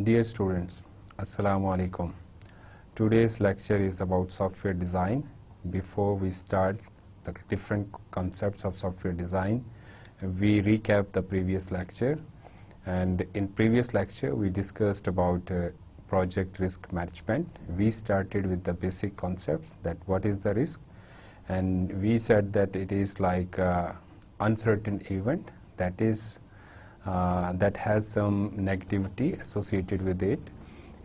Dear students, Assalamu alaikum. Today's lecture is about software design. Before we start the different concepts of software design, we recap the previous lecture. And in previous lecture, we discussed about project risk management. We started with the basic concepts, that what is the risk, and we said that it is like uncertain event that is that has some negativity associated with it.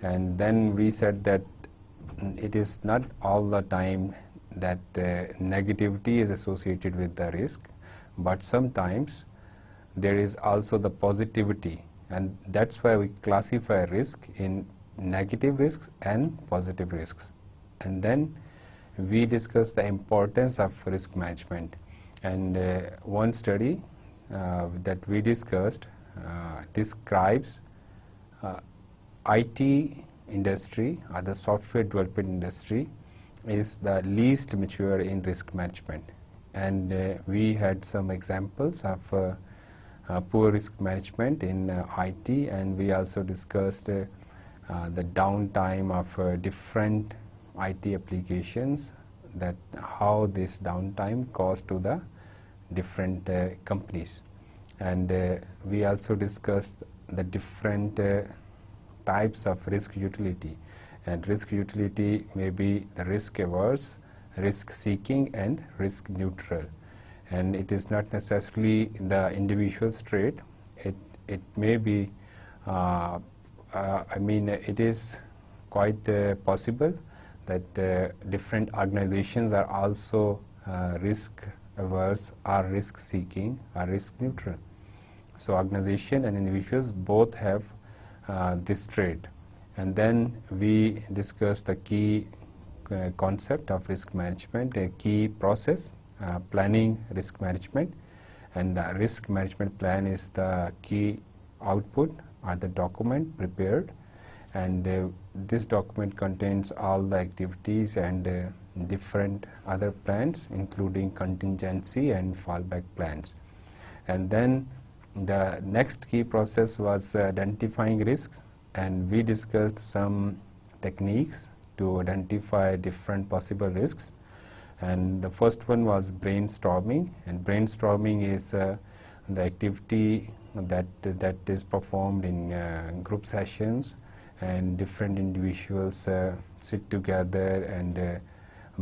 And then we said that it is not all the time that negativity is associated with the risk, but sometimes there is also the positivity, and that's why we classify risk in negative risks and positive risks. And then we discussed the importance of risk management, and one study that we discussed describes IT industry or the software development industry is the least mature in risk management. And we had some examples of poor risk management in IT, and we also discussed the downtime of different IT applications, that how this downtime caused to the different companies. And we also discussed the different types of risk utility, and risk utility may be the risk averse, risk seeking, and risk neutral. And it is not necessarily the individual trait. It may be it is quite possible that different organizations are also risk averse, or risk seeking, or risk neutral. So organization and individuals both have this trait. And then we discussed the key concept of risk management, a key process, planning risk management. And the risk management plan is the key output or the document prepared, and this document contains all the activities and different other plans, including contingency and fallback plans. And then the next key process was identifying risks, and we discussed some techniques to identify different possible risks. And the first one was brainstorming, and brainstorming is the activity that is performed in group sessions, and different individuals sit together and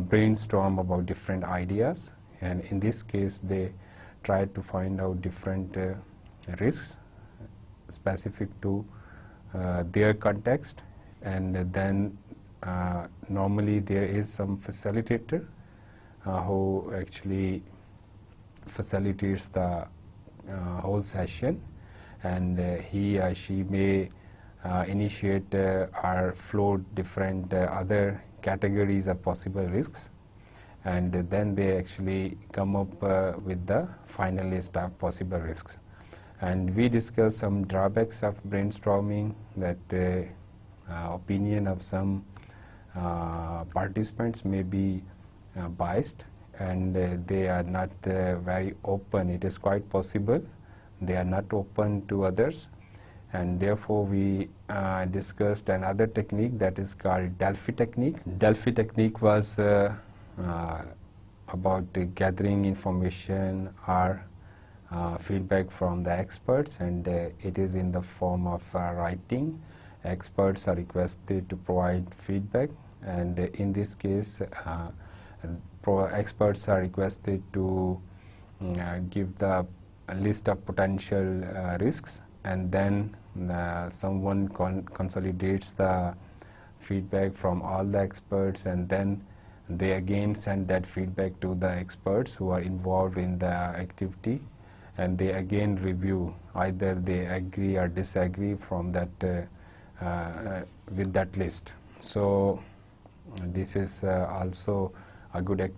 brainstorm about different ideas. And in this case, they try to find out different risks specific to their context. And then normally there is some facilitator who actually facilitates the whole session, and he or she may initiate or float different other categories of possible risks, and then they actually come up with the final list of possible risks. And we discuss some drawbacks of brainstorming, that opinion of some participants may be biased, and they are not very open. It is quite possible they are not open to others, and therefore we discussed another technique that is called Delphi technique. Delphi technique was about gathering information or feedback from the experts, and it is in the form of writing. Experts are requested to provide feedback, and in this case experts are requested to give the list of potential risks, and then someone consolidates the feedback from all the experts, and then they again send that feedback to the experts who are involved in the activity, and they again review, either they agree or disagree from that with that list. So this is also a good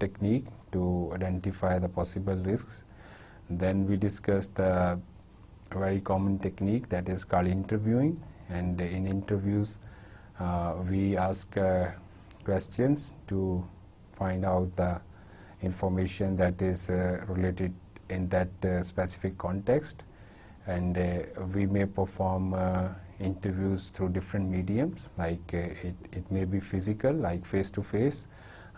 technique to identify the possible risks. Then we discussed a very common technique that is called interviewing, and in interviews we ask questions to find out the information that is related in that specific context, and we may perform interviews through different mediums, like it may be physical, like face to face,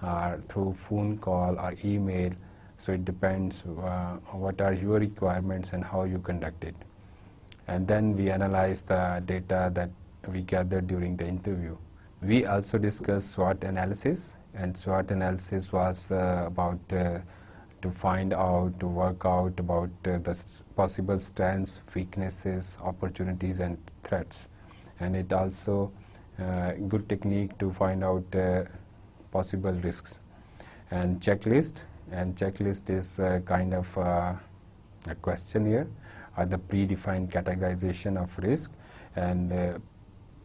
or through phone call or email. So it depends what are your requirements and how you conduct it. And then we analyze the data that we gathered during the interview. We also discussed SWOT analysis, and SWOT analysis was about to find out, to work out about the possible strengths, weaknesses, opportunities and threats. And it also good technique to find out possible risks. And checklist is kind of a questionnaire or the predefined categorization of risk, and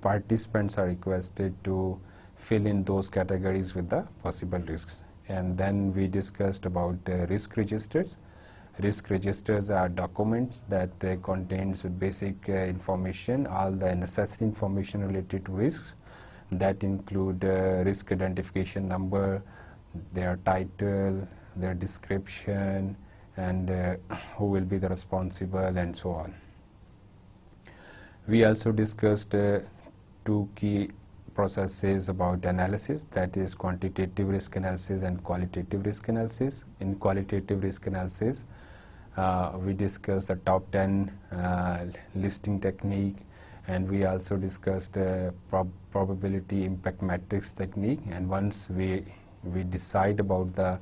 participants are requested to fill in those categories with the possible risks. And then we discussed about risk registers. Risk registers are documents that contains basic information, all the necessary information related to risks, that include risk identification number, their title, their description, and who will be the responsible, and so on. We also discussed two key processes about analysis, that is quantitative risk analysis and qualitative risk analysis. In qualitative risk analysis, we discussed the top 10 listing technique, and we also discussed probability impact matrix technique. And once we decide about the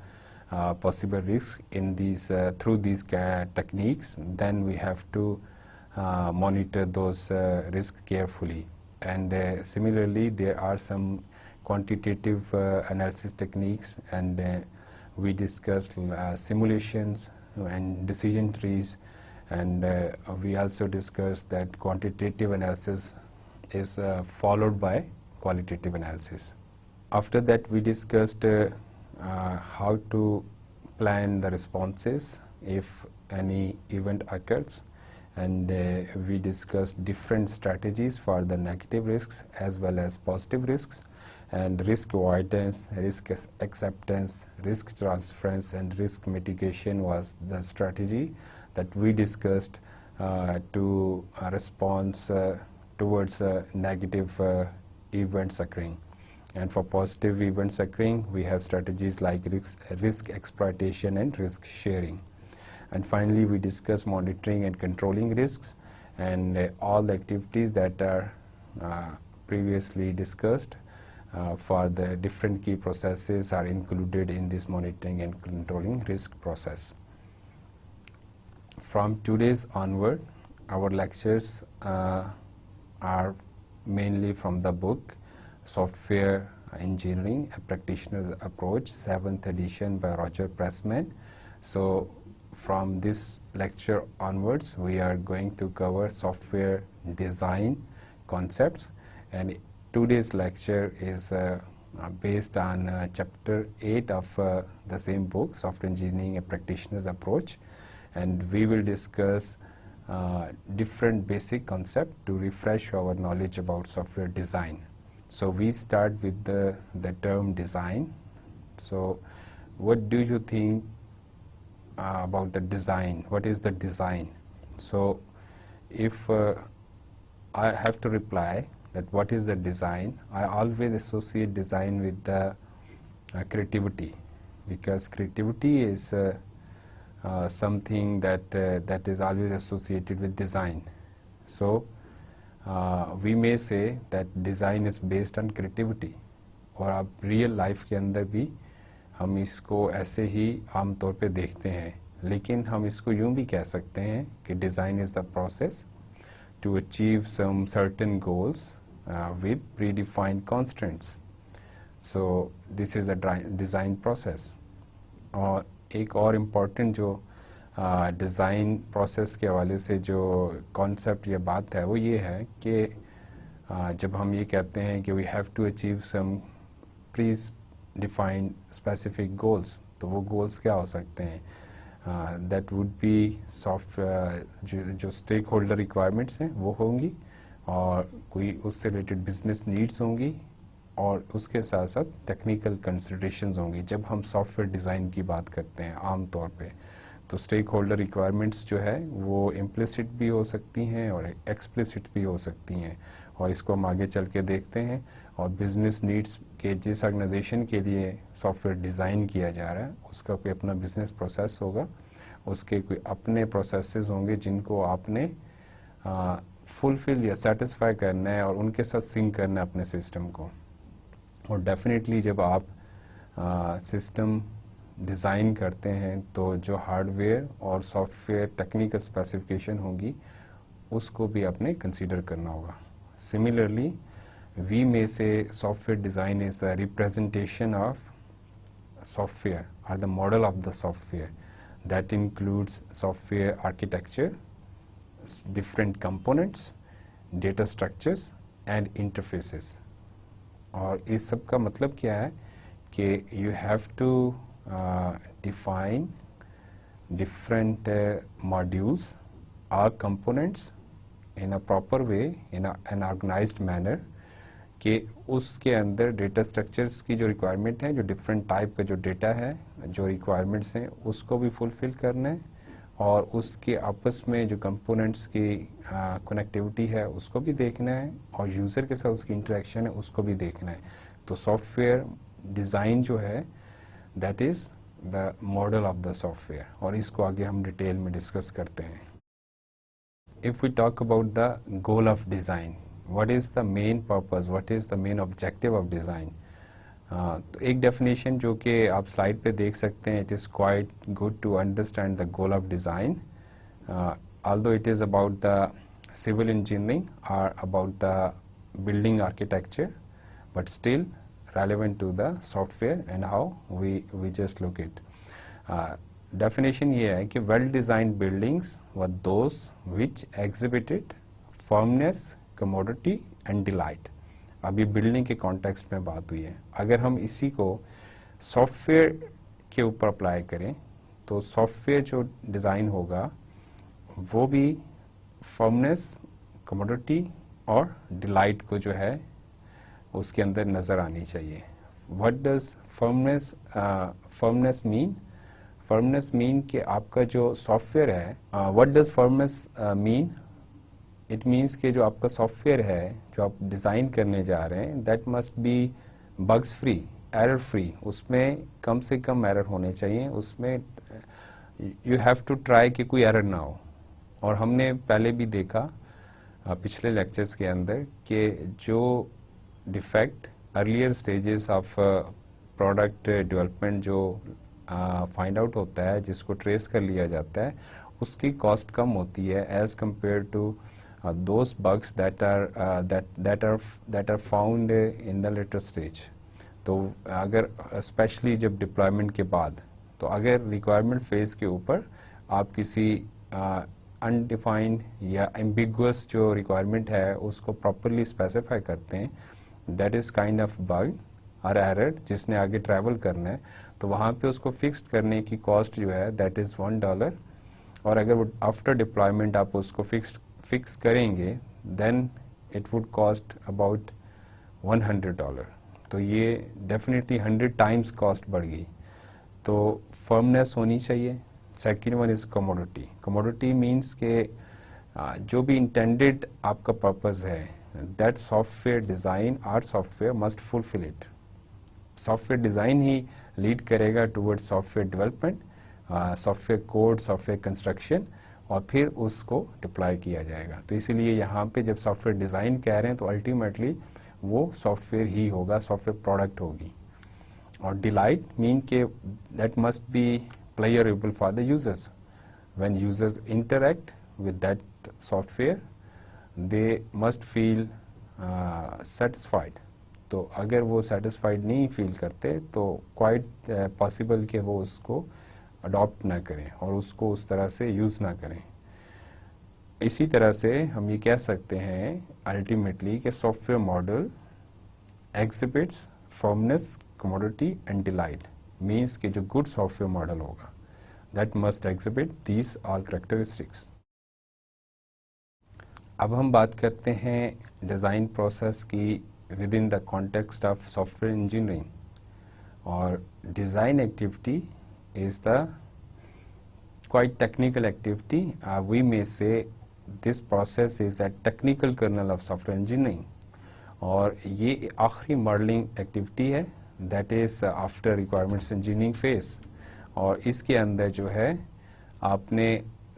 possible risks in these through these techniques, then we have to monitor those risks carefully. And similarly, there are some quantitative analysis techniques, and we discussed simulations and decision trees, and we also discussed that quantitative analysis is followed by qualitative analysis. After that, we discussed how to plan the responses if any event occurs, and we discussed different strategies for the negative risks as well as positive risks, and risk avoidance, risk acceptance, risk transference, and risk mitigation was the strategy that we discussed to respond towards negative events occurring. And for positive events occurring, we have strategies like risk exploitation and risk sharing. And finally, we discuss monitoring and controlling risks, and all the activities that are previously discussed for the different key processes are included in this monitoring and controlling risk process. From today's onward, our lectures are mainly from the book Software Engineering, A Practitioner's Approach, 7th edition by Roger Pressman. So from this lecture onwards, we are going to cover software design concepts, and today's lecture is based on chapter 8 of the same book, Software Engineering, A Practitioner's Approach, and we will discuss different basic concepts to refresh our knowledge about software design. So we start with the term design. So what do you think about the design? What is the design? So if I have to reply that what is the design, I always associate design with the creativity, because creativity is something that is always associated with design. So we may say that design is based on creativity, और आप real life के अंदर भी हम इसको ऐसे ही आम तौर पे देखते हैं, लेकिन हम इसको यूं भी कह सकते हैं कि design is the process to achieve some certain goals with predefined constraints. So this is the design process. और एक और इम्पॉर्टेंट जो डिज़ाइन प्रोसेस के हवाले से जो कॉन्सेप्ट या बात है वो ये है कि जब हम ये कहते हैं कि we have to achieve some predefined specific goals, तो वो गोल्स क्या हो सकते हैं? दैट वुड बी सॉफ्ट जो स्टेक होल्डर रिक्वायरमेंट्स हैं वो होंगी, और कोई उससे रिलेटेड बिजनेस नीड्स होंगी, और उसके साथ साथ टेक्निकल कंसिडरेशंस होंगी जब हम सॉफ्टवेयर डिज़ाइन की बात करते हैं आम तौर पे। तो स्टेक होल्डर रिक्वायरमेंट्स जो है वो इम्प्लिसिट भी हो सकती हैं और एक्सप्लिसिट भी हो सकती हैं, और इसको हम आगे चल के देखते हैं। और बिजनेस नीड्स के जिस ऑर्गेनाइजेशन के लिए सॉफ्टवेयर डिज़ाइन किया जा रहा है उसका कोई अपना बिजनेस प्रोसेस होगा, उसके कोई अपने प्रोसेसेस होंगे जिनको आपने फुलफिल या सेटिस्फाई करना है और उनके साथ सिंक करना है अपने सिस्टम को। और डेफिनेटली जब आप सिस्टम डिज़ाइन करते हैं तो जो हार्डवेयर और सॉफ्टवेयर टेक्निकल स्पेसिफिकेशन होगी उसको भी आपने कंसीडर करना होगा। सिमिलरली वी में से software design is the representation of software or the model of the software that includes software architecture, different components, data structures and interfaces। और इस सब का मतलब क्या है कि you have to define different modules or components in a proper way, in an organized manner, कि उसके अंदर डेटा स्ट्रक्चर्स की जो रिक्वायरमेंट है, जो डिफरेंट टाइप का जो डेटा है, जो रिक्वायरमेंट्स हैं उसको भी फुलफिल करना है, और उसके आपस में जो कंपोनेंट्स की कनेक्टिविटी है उसको भी देखना है, और यूज़र के साथ उसकी इंटरेक्शन है उसको भी देखना है। तो सॉफ्टवेयर डिज़ाइन जो है that is the model of the software, और इसको आगे हम डिटेल में डिस्कस करते हैं। If we talk about the goal of design, what is the main purpose, what is the main objective of design? तो एक डेफिनेशन जो कि आप स्लाइड पे देख सकते हैं, it is quite good to understand the goal of design, although it is about the civil engineering or about the building architecture, but still relevant to the software and how we just look it. Definition ये है कि well designed buildings were those which exhibited firmness, commodity and delight. अब ये building के context में बात हुई है। अगर हम इसी को सॉफ्टवेयर के ऊपर अप्लाई करें तो सॉफ्टवेयर जो डिज़ाइन होगा वो भी फर्मनेस, कमोडिटी और डिलाइट को जो है उसके अंदर नज़र आनी चाहिए। What does firmness mean? Firmness mean कि आपका जो सॉफ्टवेयर है, what does firmness mean? It means कि जो आपका सॉफ्टवेयर है जो आप डिज़ाइन करने जा रहे हैं that must B bugs free, error free, उसमें कम से कम एरर होने चाहिए, उसमें यू हैव टू ट्राई कि कोई एरर ना हो। और हमने पहले भी देखा पिछले लेक्चर्स के अंदर कि जो defect earlier stages of product development जो फाइंड आउट होता है, जिसको ट्रेस कर लिया जाता है, उसकी कॉस्ट कम होती है as compare to those bugs that are found in the later stage। तो अगर स्पेशली जब डिप्लॉयमेंट के बाद, तो अगर रिक्वायरमेंट फेज के ऊपर आप किसी अनडिफाइंड या एम्बिगुअस जो रिक्वायरमेंट है उसको प्रॉपरली स्पेसिफाई करते हैं, that is kind of bug और एरर जिसने आगे ट्रैवल करना है, तो वहाँ पे उसको फिक्स्ड करने की कॉस्ट जो है दैट इज़ $1। और अगर वो आफ्टर डिप्लॉयमेंट आप उसको फिक्स करेंगे then it would cost about $100। तो ये डेफिनेटली 100 टाइम्स कॉस्ट बढ़ गई। तो फर्मनेस होनी चाहिए। Second one is commodity. Commodity means के जो भी इंटेंडेड आपका पर्पस है दैट सॉफ्टवेयर डिज़ाइन और software must fulfil it. Software design ही लीड करेगा towards software development, software code, software construction, और फिर उसको डिप्लॉय किया जाएगा। तो इसीलिए यहाँ पे जब सॉफ्टवेयर डिज़ाइन कह रहे हैं तो अल्टीमेटली वो सॉफ्टवेयर ही होगा, सॉफ्टवेयर प्रोडक्ट होगी। और डिलाइट मीन के that must be pleasurable for the users. When users interact with that software they must feel satisfied. तो अगर वो सेटिस्फाइड नहीं फील करते तो क्वाइट पॉसिबल कि वो उसको अडॉप्ट ना करें और उसको उस तरह से यूज़ ना करें। इसी तरह से हम ये कह सकते हैं अल्टीमेटली कि software model exhibits firmness, commodity and delight. Means कि जो गुड सॉफ्टवेयर मॉडल होगा that must exhibit these all characteristics. अब हम बात करते हैं डिज़ाइन प्रोसेस की within the context of software engineering. और design activity is the quite technical activity. We may say this process is a technical kernel of software engineering. और ये आखिरी मॉडलिंग एक्टिविटी है, that is after requirements engineering phase. और इसके अंदर जो है आपने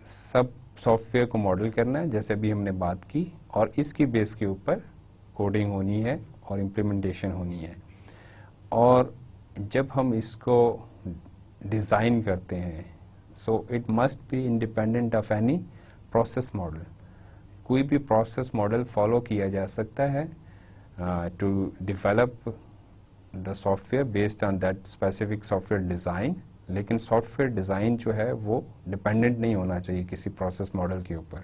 सब सॉफ्टवेयर को मॉडल करना है जैसे अभी हमने बात की, और इसकी बेस के ऊपर कोडिंग होनी है और इम्प्लीमेंटेशन होनी है. और जब हम इसको डिज़ाइन करते हैं, so it must be independent of any process model. कोई भी प्रोसेस मॉडल फॉलो किया जा सकता है to develop the software based on that specific software design, लेकिन सॉफ्टवेयर डिज़ाइन जो है वो डिपेंडेंट नहीं होना चाहिए किसी प्रोसेस मॉडल के ऊपर.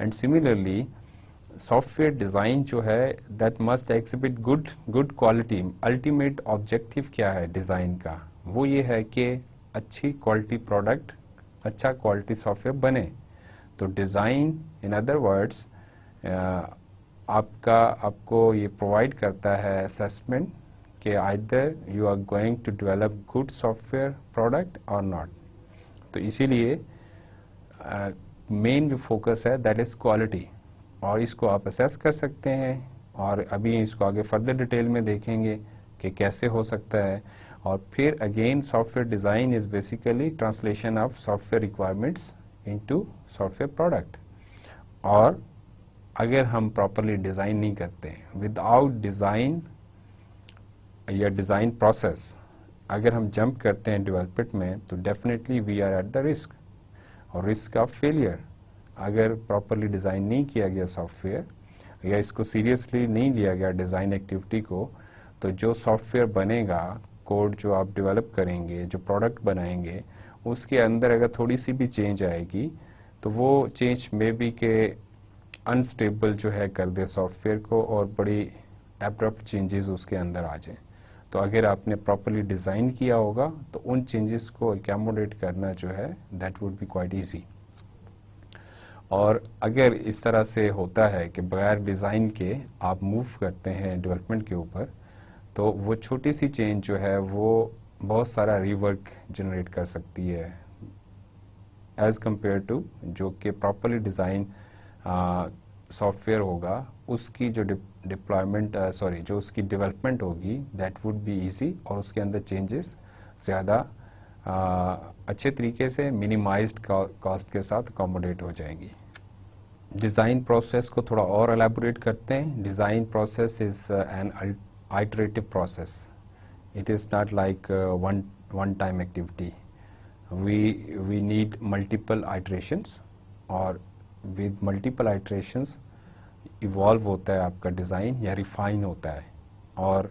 एंड सिमिलरली सॉफ्टवेयर डिज़ाइन जो है that must exhibit good quality. Ultimate objective क्या है डिज़ाइन का? वो ये है कि अच्छी क्वालिटी प्रोडक्ट, अच्छा क्वालिटी सॉफ्टवेयर बने. तो डिज़ाइन इन अदर वर्ड्स आपको ये प्रोवाइड करता है असेसमेंट कि either you are going to develop good software product और नॉट. तो इसीलिए मेन जो फोकस है दैट इज़ क्वालिटी, और इसको आप असेस कर सकते हैं. और अभी इसको आगे फर्दर डिटेल में देखेंगे कि कैसे हो सकता है. और फिर again software design is basically translation of software requirements into software product. और अगर हम प्रॉपरली डिज़ाइन नहीं करते, विदाउट डिज़ाइन या डिज़ाइन प्रोसेस अगर हम जंप करते हैं डेवलपमेंट में, तो definitely we are at the risk, और रिस्क ऑफ फेलियर. अगर प्रॉपरली डिज़ाइन नहीं किया गया सॉफ्टवेयर या इसको सीरियसली नहीं लिया गया डिज़ाइन एक्टिविटी को, तो जो सॉफ्टवेयर बनेगा, कोड जो आप डेवलप करेंगे, जो प्रोडक्ट बनाएंगे, उसके अंदर अगर थोड़ी सी भी चेंज आएगी तो वो चेंज मे बी के अनस्टेबल जो है कर दे सॉफ्टवेयर को, और बड़ी एब्रप्ट चेंजेस उसके अंदर आ जाएं. तो अगर आपने प्रॉपरली डिज़ाइन किया होगा तो उन चेंजेस को एकमोडेट करना जो है that would B quite easy. और अगर इस तरह से होता है कि बगैर डिज़ाइन के आप मूव करते हैं डेवलपमेंट के ऊपर, तो वो छोटी सी चेंज जो है वो बहुत सारा रीवर्क जनरेट कर सकती है एज़ कम्पेयर टू जो कि प्रॉपरली डिज़ाइन सॉफ्टवेयर होगा, उसकी जो डिप्लॉयमेंट जो उसकी डेवलपमेंट होगी दैट वुड बी इजी, और उसके अंदर चेंजेस ज़्यादा अच्छे तरीके से मिनिमाइज्ड कॉस्ट के साथ अकोमोडेट हो जाएंगी. डिज़ाइन प्रोसेस को थोड़ा और एलैबोरेट करते हैं. Design process is an iterative process. It is not like one time activity. We need multiple iterations, और with multiple iterations evolve होता है आपका डिज़ाइन या refine होता है. और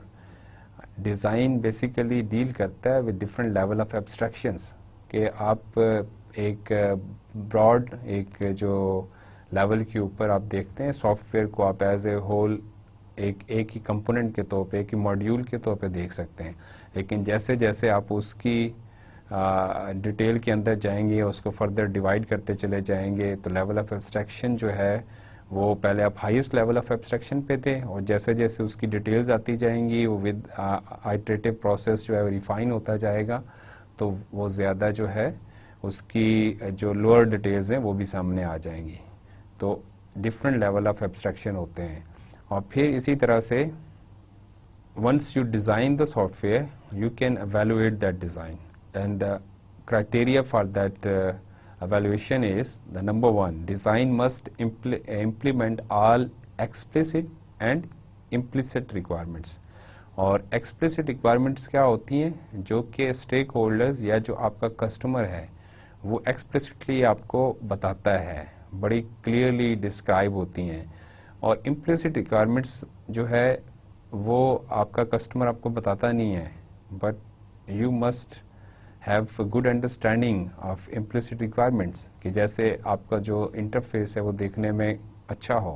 डिज़ाइन बेसिकली डील करता है with different level of abstractions, कि आप एक ब्रॉड एक जो लेवल के ऊपर आप देखते हैं सॉफ्टवेयर को, आप एज ए होल एक ही कंपोनेंट के तौर पे, एक ही मॉड्यूल के तौर पे देख सकते हैं. लेकिन जैसे जैसे आप उसकी डिटेल के अंदर जाएंगे, उसको फर्दर डिवाइड करते चले जाएंगे, तो लेवल ऑफ एब्स्ट्रैक्शन जो है वो पहले आप हाईएस्ट लेवल ऑफ एब्स्ट्रैक्शन पे थे, और जैसे जैसे उसकी डिटेल्स आती जाएंगी वो विद आइटरेटिव प्रोसेस जो है रिफाइन होता जाएगा, तो वो ज़्यादा जो है उसकी जो लोअर डिटेल्स हैं वो भी सामने आ जाएंगी. तो डिफरेंट लेवल ऑफ एब्स्ट्रैक्शन होते हैं. और फिर इसी तरह से once you design the software, you can evaluate that design, and the criteria for that evaluation is the number one, design must implement all explicit and implicit requirements. और explicit requirements क्या होती हैं? जो कि स्टेक होल्डर्स या जो आपका customer है वो explicitly आपको बताता है, बड़ी क्लियरली डिस्क्राइब होती हैं. और implicit requirements जो है वो आपका कस्टमर आपको बताता नहीं है, but you must have good understanding of implicit requirements, कि जैसे आपका जो इंटरफेस है वो देखने में अच्छा हो,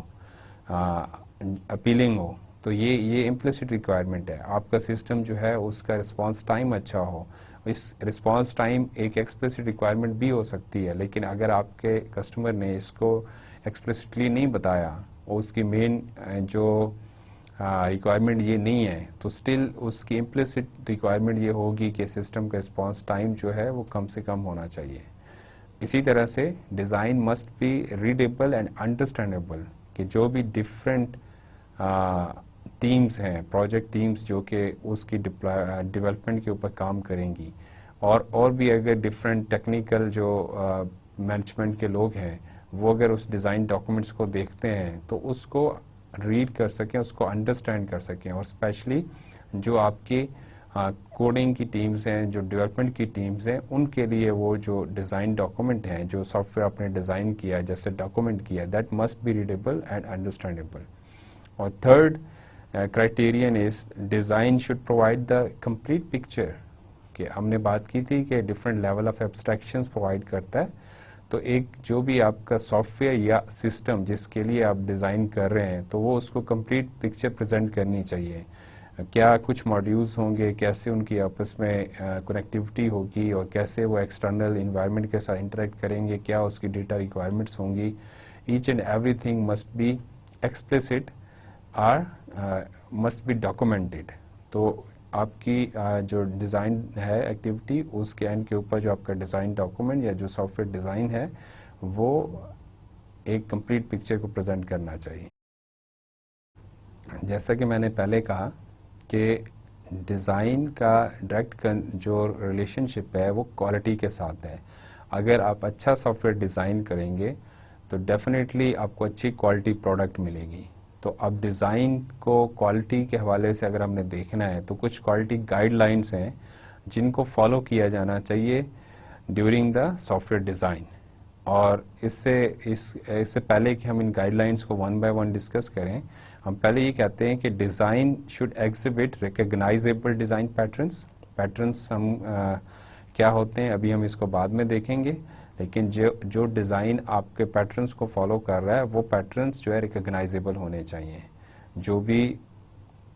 अपीलिंग हो, तो ये इम्प्लिसिट रिक्वायरमेंट है. आपका सिस्टम जो है उसका रिस्पांस टाइम अच्छा हो. इस रिस्पांस टाइम एक एक्सप्लिसिट रिक्वायरमेंट भी हो सकती है, लेकिन अगर आपके कस्टमर ने इसको एक्सप्लिसिटली नहीं बताया और उसकी मेन जो रिक्वायरमेंट ये नहीं है, तो स्टिल उसकी इम्प्लिसिट रिक्वायरमेंट ये होगी कि सिस्टम का रिस्पांस टाइम जो है वो कम से कम होना चाहिए. इसी तरह से design must be readable and understandable, कि जो भी डिफरेंट टीम्स हैं, प्रोजेक्ट टीम्स जो कि उसकी डेवलपमेंट के ऊपर काम करेंगी, और भी अगर डिफरेंट टेक्निकल जो मैनेजमेंट के लोग हैं वो अगर उस डिज़ाइन डॉक्यूमेंट्स को देखते हैं तो उसको रीड कर सकें, उसको अंडरस्टैंड कर सकें। और स्पेशली जो आपकी कोडिंग की टीम्स हैं, जो डेवलपमेंट की टीम्स हैं, उनके लिए वो जो डिज़ाइन डॉक्यूमेंट हैं, जो सॉफ्टवेयर आपने डिज़ाइन किया, जैसे डॉक्यूमेंट किया, that must be readable and understandable. और third criterion is design should provide the complete picture, कि हमने बात की थी कि different level of abstractions provide करता है। तो एक जो भी आपका सॉफ्टवेयर या सिस्टम जिसके लिए आप डिज़ाइन कर रहे हैं, तो वो उसको कंप्लीट पिक्चर प्रेजेंट करनी चाहिए। क्या कुछ मॉड्यूल्स होंगे, कैसे उनकी आपस में कनेक्टिविटी होगी, और कैसे वो एक्सटर्नल इन्वायरमेंट के साथ इंटरेक्ट करेंगे, क्या उसकी डेटा रिक्वायरमेंट्स होंगी। Each and everything must be explicit or must be documented. तो आपकी जो डिज़ाइन है एक्टिविटी, उसके एंड के ऊपर जो आपका डिज़ाइन डॉक्यूमेंट या जो सॉफ्टवेयर डिज़ाइन है वो एक कंप्लीट पिक्चर को प्रेजेंट करना चाहिए। जैसा कि मैंने पहले कहा कि डिज़ाइन का डायरेक्ट जो रिलेशनशिप है वो क्वालिटी के साथ है। अगर आप अच्छा सॉफ्टवेयर डिज़ाइन करेंगे तो डेफिनेटली आपको अच्छी क्वालिटी प्रोडक्ट मिलेगी। तो अब डिज़ाइन को क्वालिटी के हवाले से अगर हमने देखना है तो कुछ क्वालिटी गाइडलाइंस हैं जिनको फॉलो किया जाना चाहिए ड्यूरिंग द सॉफ्टवेयर डिज़ाइन। और इससे पहले कि हम इन गाइडलाइंस को वन बाय वन डिस्कस करें, हम पहले ये कहते हैं कि design should exhibit recognisable design patterns. Patterns हम क्या होते हैं अभी हम इसको बाद में देखेंगे, लेकिन जो डिज़ाइन आपके पैटर्न्स को फॉलो कर रहा है वो पैटर्न्स जो है रिकग्नाइजेबल होने चाहिए। जो भी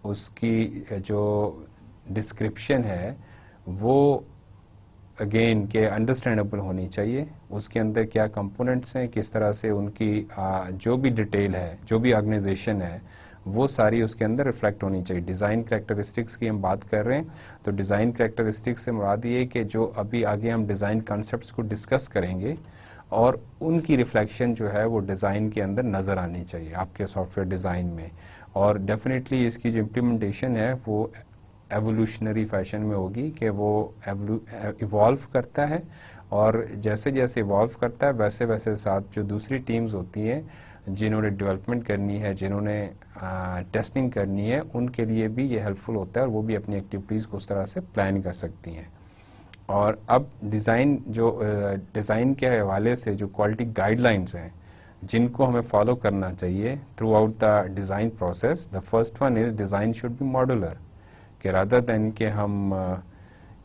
उसकी जो डिस्क्रिप्शन है वो अगेन के अंडरस्टैंडेबल होनी चाहिए। उसके अंदर क्या कंपोनेंट्स हैं, किस तरह से उनकी जो भी डिटेल है, जो भी ऑर्गेनाइजेशन है, वो सारी उसके अंदर रिफ्लेक्ट होनी चाहिए। डिज़ाइन कैरेक्टरिस्टिक्स की हम बात कर रहे हैं, तो डिज़ाइन कैरेक्टरिस्टिक्स से मुराद ये कि जो अभी आगे हम डिज़ाइन कॉन्सेप्ट्स को डिस्कस करेंगे और उनकी रिफ्लेक्शन जो है वो डिज़ाइन के अंदर नज़र आनी चाहिए आपके सॉफ्टवेयर डिज़ाइन में। और डेफिनेटली इसकी जो इम्प्लीमेंटेशन है वो एवोल्यूशनरी फैशन में होगी कि वो इवॉल्व करता है, और जैसे जैसे इवॉल्व करता है वैसे वैसे साथ जो दूसरी टीम्स होती हैं जिन्होंने डेवलपमेंट करनी है, जिन्होंने टेस्टिंग करनी है, उनके लिए भी ये हेल्पफुल होता है और वो भी अपनी एक्टिविटीज़ को उस तरह से प्लान कर सकती हैं। और अब डिज़ाइन के हवाले से जो क्वालिटी गाइडलाइंस हैं जिनको हमें फॉलो करना चाहिए through out the design process, the first one is design should be modular, कि रादर देन कि हम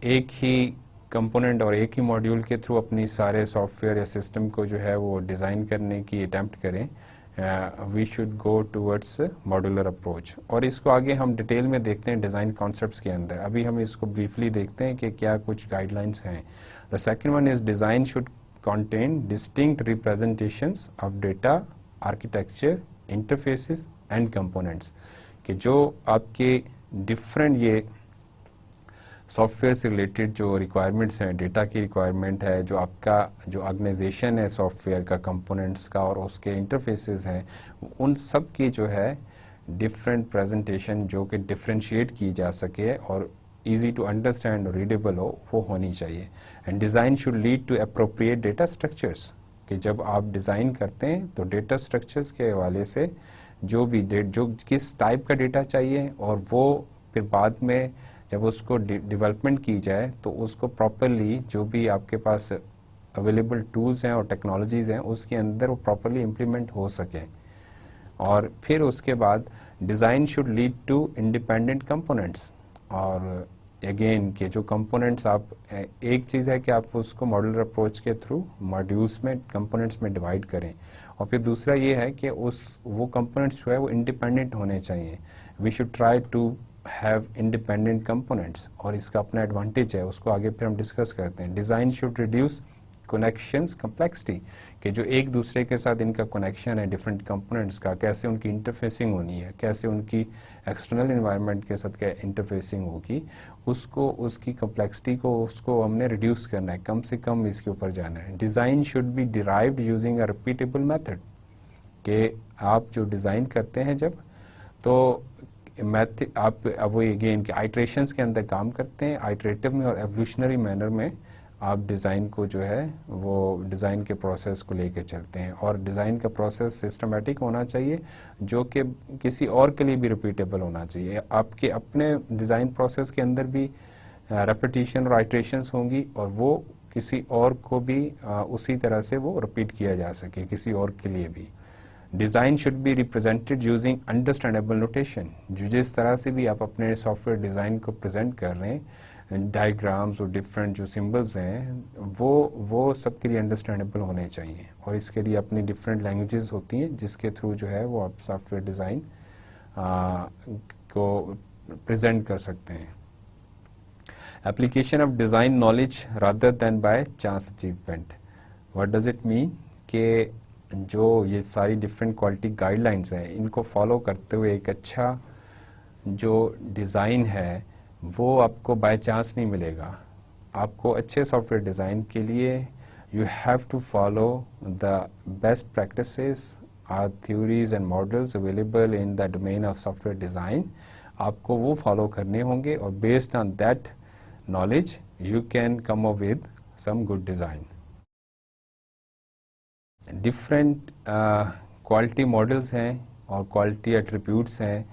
एक ही कंपोनेंट और एक ही मॉड्यूल के थ्रू अपनी सारे सॉफ्टवेयर या सिस्टम को जो है वो डिज़ाइन करने की अटेम्प्ट करें, we should go towards modular approach. और इसको आगे हम डिटेल में देखते हैं डिज़ाइन कॉन्सेप्ट्स के अंदर। अभी हम इसको ब्रीफली देखते हैं कि क्या कुछ गाइडलाइंस हैं। The second one is design should contain distinct representations of data, architecture, interfaces and components, कि जो आपके डिफरेंट ये सॉफ्टवेयर से रिलेटेड जो रिक्वायरमेंट्स हैं, डेटा की रिक्वायरमेंट है, जो आपका जो ऑर्गेनाइजेशन है सॉफ्टवेयर का, कंपोनेंट्स का और उसके इंटरफेसेस हैं, उन सब की जो है डिफरेंट प्रेजेंटेशन जो कि डिफ्रेंशिएट की जा सके और easy to understand और रीडेबल हो, वो होनी चाहिए। And design should lead to appropriate data structures, कि जब आप डिज़ाइन करते हैं तो डेटा स्ट्रक्चर्स के हवाले से जो भी जो किस टाइप का डेटा चाहिए, और वो फिर बाद में जब उसको डेवलपमेंट की जाए तो उसको प्रॉपरली जो भी आपके पास अवेलेबल टूल्स हैं और टेक्नोलॉजीज़ हैं उसके अंदर वो प्रॉपरली इम्प्लीमेंट हो सके। और फिर उसके बाद design should lead to independent components, और अगेन के जो कंपोनेंट्स आप एक चीज़ है कि आप उसको मॉड्यूलर अप्रोच के थ्रू मॉड्यूल्स में कंपोनेंट्स में डिवाइड करें, और फिर दूसरा ये है कि वो कंपोनेंट्स जो है वो इंडिपेंडेंट होने चाहिए। We should try to have independent components, और इसका अपना एडवांटेज है, उसको आगे फिर हम डिस्कस करते हैं। Design should reduce connections complexity, कि जो एक दूसरे के साथ इनका कनेक्शन है डिफरेंट कंपोनेंट्स का, कैसे उनकी इंटरफेसिंग होनी है, कैसे उनकी एक्सटर्नल एनवायरनमेंट के साथ क्या इंटरफेसिंग होगी, उसको उसकी कम्प्लेक्सिटी को उसको हमने रिड्यूस करना है, कम से कम इसके ऊपर जाना है। Design should be derived using a repeatable method, कि आप जो डिज़ाइन करते हैं जब, तो आप वो अगेन के आइट्रेशंस के अंदर काम करते हैं, आइट्रेटिव में और एवोल्यूशनरी मैनर में आप डिज़ाइन को जो है वो डिज़ाइन के प्रोसेस को लेके चलते हैं। और डिज़ाइन का प्रोसेस सिस्टमेटिक होना चाहिए, जो कि किसी और के लिए भी रिपीटेबल होना चाहिए। आपके अपने डिज़ाइन प्रोसेस के अंदर भी रेपिटेशन और आइट्रेशंस होंगी, और वो किसी और को भी उसी तरह से वो रिपीट किया जा सके, किसी और के लिए भी। Design should be represented using understandable notation, जो जिस तरह से भी आप अपने सॉफ्टवेयर डिज़ाइन को प्रेजेंट कर रहे हैं, डायग्राम्स और डिफरेंट जो सिंबल्स हैं, वो सबके लिए अंडरस्टैंडेबल होने चाहिए। और इसके लिए अपनी डिफरेंट लैंग्वेजेस होती हैं जिसके थ्रू जो है वो आप सॉफ्टवेयर डिज़ाइन को प्रेजेंट कर सकते हैं। Application of design knowledge rather than by chance achievement. What does it mean? कि जो ये सारी डिफरेंट क्वालिटी गाइडलाइंस हैं, इनको फॉलो करते हुए एक अच्छा जो डिज़ाइन है वो आपको बाय चांस नहीं मिलेगा। आपको अच्छे सॉफ्टवेयर डिज़ाइन के लिए you have to follow the best practices, or theories and models available in the domain of software design. आपको वो फॉलो करने होंगे, और based on that knowledge you can come up with some good design. Different quality models हैं और quality attributes हैं,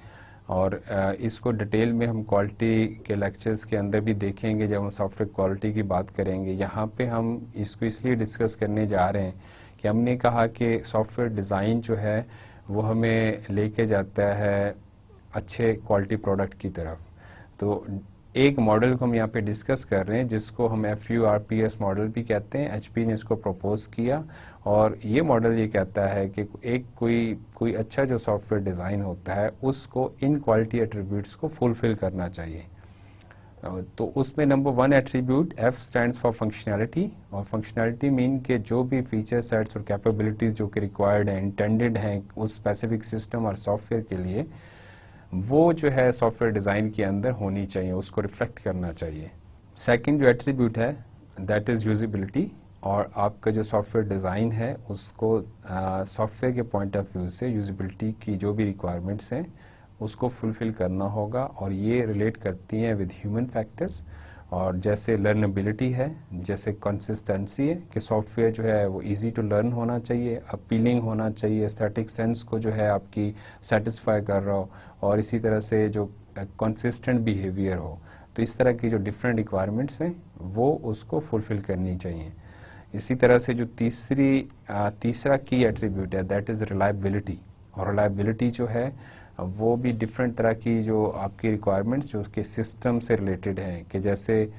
और इसको डिटेल में हम क्वालिटी के लेक्चर्स के अंदर भी देखेंगे जब हम सॉफ्टवेयर क्वालिटी की बात करेंगे। यहाँ पे हम इसको इसलिए डिस्कस करने जा रहे हैं कि हमने कहा कि सॉफ्टवेयर डिज़ाइन जो है वो हमें लेके जाता है अच्छे क्वालिटी प्रोडक्ट की तरफ। तो एक मॉडल को हम यहाँ पे डिस्कस कर रहे हैं जिसको हम FURPS मॉडल भी कहते हैं। HP ने इसको प्रपोज किया, और ये मॉडल ये कहता है कि एक कोई अच्छा जो सॉफ्टवेयर डिज़ाइन होता है उसको इन क्वालिटी एट्रीब्यूट्स को फुलफिल करना चाहिए। तो उसमें number 1 attribute F stands for functionality, और फंक्शनैलिटी मीन के जो भी फीचर सेट्स और कैपेबिलिटीज़ जो कि रिक्वायर्ड हैं, इंटेंडेड हैं उस स्पेसिफिक सिस्टम और सॉफ्टवेयर के लिए, वो जो है सॉफ्टवेयर डिज़ाइन के अंदर होनी चाहिए, उसको रिफ्लेक्ट करना चाहिए। सेकंड जो एट्रीब्यूट है दैट इज़ यूजिबिलिटी, और आपका जो सॉफ्टवेयर डिज़ाइन है उसको सॉफ्टवेयर के पॉइंट ऑफ व्यू से यूजिबिलिटी की जो भी रिक्वायरमेंट्स हैं उसको फुलफिल करना होगा। और ये रिलेट करती हैं विद ह्यूमन फैक्टर्स, और जैसे लर्नेबिलिटी है, जैसे कंसिस्टेंसी है कि सॉफ्टवेयर जो है वो इजी टू लर्न होना चाहिए, अपीलिंग होना चाहिए, एस्थेटिक सेंस को जो है आपकी सेटिस्फाई कर रहा हो, और इसी तरह से जो कंसिस्टेंट बिहेवियर हो। तो इस तरह की जो डिफरेंट रिक्वायरमेंट्स हैं वो उसको फुलफिल करनी चाहिए। इसी तरह से जो तीसरा की एट्रीब्यूट है दैट इज़ रिलायबिलिटी, और रिलायबिलिटी जो है वो भी डिफरेंट तरह की जो आपकी रिक्वायरमेंट्स जो उसके सिस्टम से रिलेटेड हैं, कि जैसे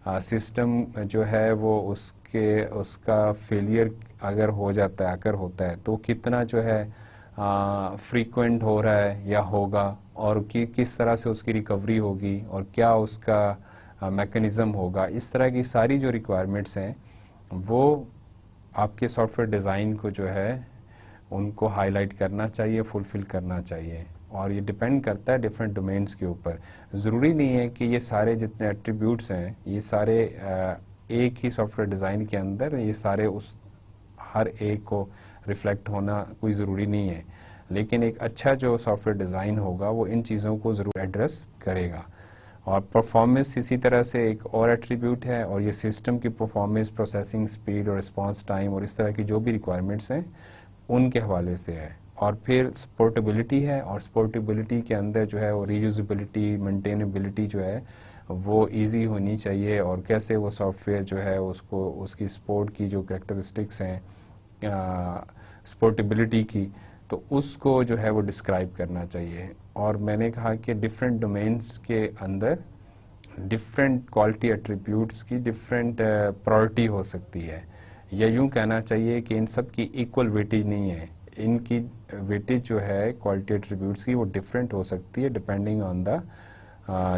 सिस्टम जो है वो उसका फेलियर अगर होता है तो कितना जो है फ्रीक्वेंट हो रहा है या होगा, और किस तरह से उसकी रिकवरी होगी, और क्या उसका मैकेनिज़्म होगा। इस तरह की सारी जो रिक्वायरमेंट्स हैं वो आपके सॉफ्टवेयर डिज़ाइन को जो है उनको हाईलाइट करना चाहिए, फुलफिल करना चाहिए। और ये डिपेंड करता है डिफरेंट डोमेन्स के ऊपर। ज़रूरी नहीं है कि ये सारे जितने एट्रीब्यूट्स हैं ये सारे एक ही सॉफ्टवेयर डिज़ाइन के अंदर ये सारे उस हर एक को रिफ्लेक्ट होना कोई ज़रूरी नहीं है, लेकिन एक अच्छा जो सॉफ्टवेयर डिज़ाइन होगा वो इन चीज़ों को ज़रूर एड्रेस करेगा। और परफॉर्मेंस इसी तरह से एक और एट्रीब्यूट है, और ये सिस्टम की परफॉर्मेंस, प्रोसेसिंग स्पीड और रिस्पांस टाइम और इस तरह की जो भी रिक्वायरमेंट्स हैं उनके हवाले से है। और फिर सपोर्टेबिलिटी है, और सपोर्टेबिलिटी के अंदर जो है वो रीयूजेबिलिटी, मेंटेनेबिलिटी जो है वो इजी होनी चाहिए, और कैसे वो सॉफ्टवेयर जो है उसको उसकी सपोर्ट की जो कैरेक्टरिस्टिक्स हैं सपोर्टेबिलिटी की, तो उसको जो है वो डिस्क्राइब करना चाहिए। और मैंने कहा कि डिफरेंट डोमेन्स के अंदर डिफरेंट क्वालिटी एट्रीब्यूट्स की डिफरेंट प्रायोरिटी हो सकती है, या यूँ कहना चाहिए कि इन सब की इक्वल वेटेज नहीं है। इनकी वेटेज जो है क्वालिटी एट्रीब्यूट्स की वो डिफरेंट हो सकती है डिपेंडिंग ऑन द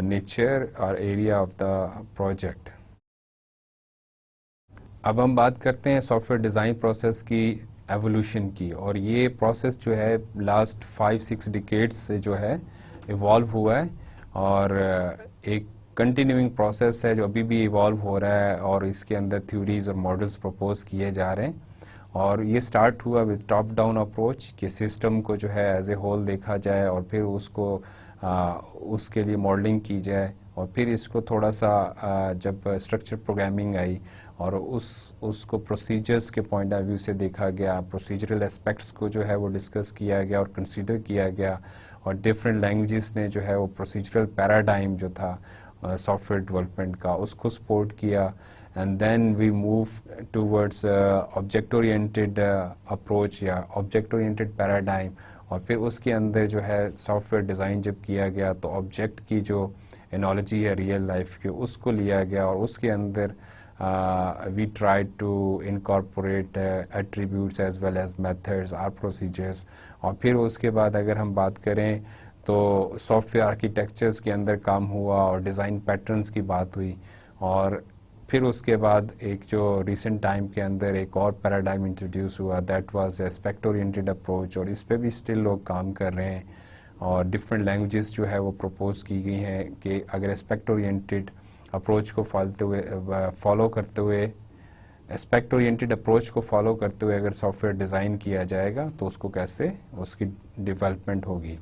नेचर और एरिया ऑफ द प्रोजेक्ट। अब हम बात करते हैं सॉफ्टवेयर डिज़ाइन प्रोसेस की एवोल्यूशन की, और ये प्रोसेस जो है लास्ट 5-6 डिकेड्स से जो है इवॉल्व हुआ है, और एक कंटिन्यूइंग प्रोसेस है जो अभी भी इवॉल्व हो रहा है, और इसके अंदर थ्योरीज और मॉडल्स प्रपोज किए जा रहे हैं। और ये स्टार्ट हुआ विद टॉप डाउन अप्रोच कि सिस्टम को जो है एज ए होल देखा जाए, और फिर उसको उसके लिए मॉडलिंग की जाए, और फिर इसको थोड़ा सा जब स्ट्रक्चर प्रोग्रामिंग आई और उसको प्रोसीजर्स के पॉइंट ऑफ व्यू से देखा गया, प्रोसीजरल एस्पेक्ट्स को जो है वो डिस्कस किया गया और कंसीडर किया गया, और डिफरेंट लैंग्वेजेस ने जो है वो प्रोसीजरल पैराडाइम जो था सॉफ्टवेयर डेवलपमेंट का उसको सपोर्ट किया, and then we move towards object oriented approach या ऑब्जेक्ट ओरिएंटेड पैराडाइम, और फिर उसके अंदर जो है सॉफ्टवेयर डिज़ाइन जब किया गया तो ऑब्जेक्ट की जो एनोलॉजी है रियल लाइफ की उसको लिया गया, और उसके अंदर we tried to incorporate attributes as well as methods or procedures। और फिर उसके बाद अगर हम बात करें तो सॉफ्टवेयर आर्किटेक्चर्स के अंदर काम हुआ और डिज़ाइन पैटर्न्स की बात हुई, और फिर उसके बाद एक जो रिसेंट टाइम के अंदर एक और पैराडाइम इंट्रोड्यूस हुआ, that was aspect oriented approach, और इस पे भी स्टिल लोग काम कर रहे हैं, और डिफरेंट लैंग्वेजेस जो है वो प्रपोज की गई हैं कि अगर एस्पेक्ट ओरिएंटेड अप्रोच को फॉलो करते हुए एस्पेक्ट ओरिएंटेड अप्रोच को फॉलो करते हुए अगर सॉफ्टवेयर डिज़ाइन किया जाएगा तो उसको कैसे उसकी डेवलपमेंट होगी।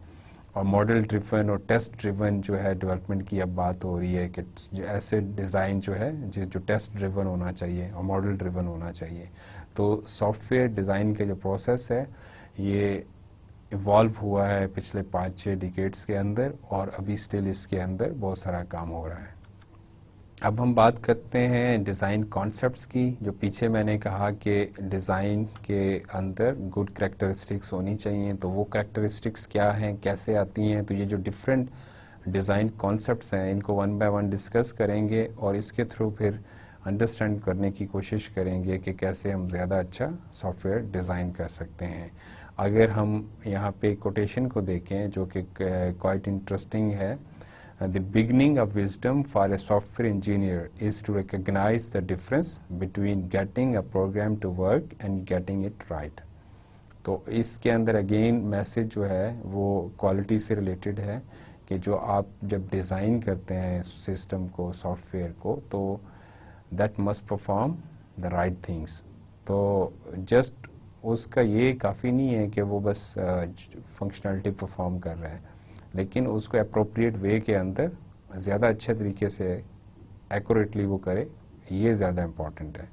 और मॉडल ड्रिवन और टेस्ट ड्रिवन जो है डेवलपमेंट की अब बात हो रही है कि ऐसे डिज़ाइन जो है जो टेस्ट ड्रिवन होना चाहिए और मॉडल ड्रिवन होना चाहिए। तो सॉफ्टवेयर डिज़ाइन के जो प्रोसेस है ये इवॉल्व हुआ है पिछले 5-6 डिकेड्स के अंदर, और अभी स्टिल इसके अंदर बहुत सारा काम हो रहा है। अब हम बात करते हैं डिज़ाइन कॉन्सेप्ट्स की। जो पीछे मैंने कहा कि डिज़ाइन के अंदर गुड कैरेक्टरिस्टिक्स होनी चाहिए, तो वो कैरेक्टरिस्टिक्स क्या हैं, कैसे आती हैं, तो ये जो डिफरेंट डिज़ाइन कॉन्सेप्ट्स हैं इनको वन बाय वन डिस्कस करेंगे, और इसके थ्रू फिर अंडरस्टैंड करने की कोशिश करेंगे कि कैसे हम ज़्यादा अच्छा सॉफ्टवेयर डिज़ाइन कर सकते हैं। अगर हम यहाँ पे कोटेशन को देखें जो कि क्वाइट इंटरेस्टिंग है, the beginning of wisdom for a software engineer is to recognize the difference between getting a program to work and getting it right। तो इसके अंदर अगेन मैसेज जो है वो क्वालिटी से रिलेटेड है कि जो आप जब डिज़ाइन करते हैं सिस्टम को, सॉफ्टवेयर को, तो that must perform the right things. तो जस्ट उसका ये काफ़ी नहीं है कि वो बस फंक्शनलिटी परफॉर्म कर रहा है, लेकिन उसको अप्रोप्रिएट वे के अंदर ज़्यादा अच्छे तरीके से एक्यूरेटली वो करे, ये ज़्यादा इम्पॉर्टेंट है।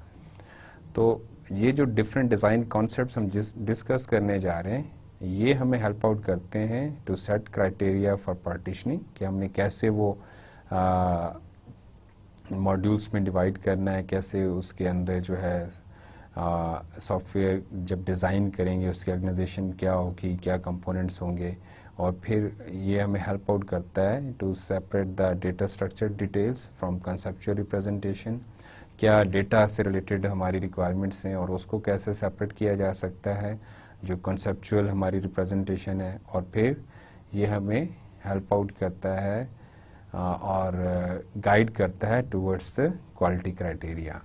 तो ये जो डिफरेंट डिज़ाइन कॉन्सेप्ट्स हम डिस्कस करने जा रहे हैं ये हमें हेल्प आउट करते हैं to set criteria for partitioning, कि हमने कैसे वो मॉड्यूल्स में डिवाइड करना है, कैसे उसके अंदर जो है सॉफ्टवेयर जब डिज़ाइन करेंगे उसकी ऑर्गेनाइजेशन क्या होगी, क्या कंपोनेंट्स होंगे, और फिर ये हमें हेल्प आउट करता है to separate the data structure details from conceptual representation. क्या डेटा से रिलेटेड हमारी रिक्वायरमेंट्स हैं और उसको कैसे सेपरेट किया जा सकता है जो कंसेप्चुअल हमारी रिप्रेजेंटेशन है, और फिर ये हमें हेल्प आउट करता है और गाइड करता है टूवर्ड्स द क्वालिटी क्राइटेरिया।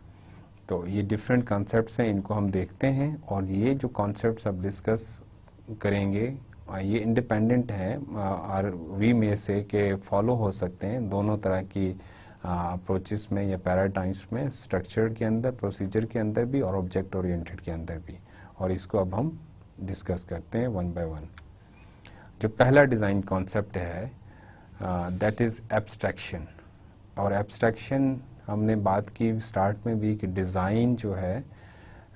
तो ये डिफरेंट कॉन्सेप्ट्स हैं, इनको हम देखते हैं, और ये जो कॉन्सेप्ट्स अब डिस्कस करेंगे ये इंडिपेंडेंट हैं और वी में से के फॉलो हो सकते हैं दोनों तरह की अप्रोचेस में या पैराडाइम्स में, स्ट्रक्चर के अंदर, प्रोसीजर के अंदर भी और ऑब्जेक्ट ओरिएंटेड के अंदर भी, और इसको अब हम डिस्कस करते हैं वन बाय वन। जो पहला डिज़ाइन कॉन्सेप्ट है दैट इज़ एब्स्ट्रैक्शन। और एब्स्ट्रैक्शन हमने बात की स्टार्ट में भी कि डिज़ाइन जो है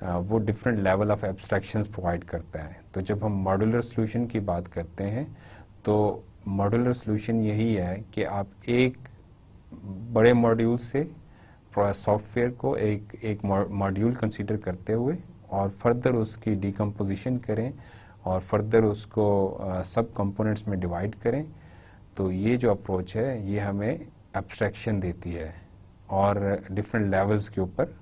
वो different level of abstractions provide करता है। तो जब हम मॉड्यूलर सॉल्यूशन की बात करते हैं तो मॉड्यूलर सॉल्यूशन यही है कि आप एक बड़े मॉड्यूल से सॉफ्टवेयर को एक मॉड्यूल कंसीडर करते हुए और फर्दर उसकी डिकम्पोजिशन करें और फर्दर उसको सब कंपोनेंट्स में डिवाइड करें। तो ये जो अप्रोच है ये हमें एब्स्ट्रैक्शन देती है, और डिफरेंट लेवल्स के ऊपर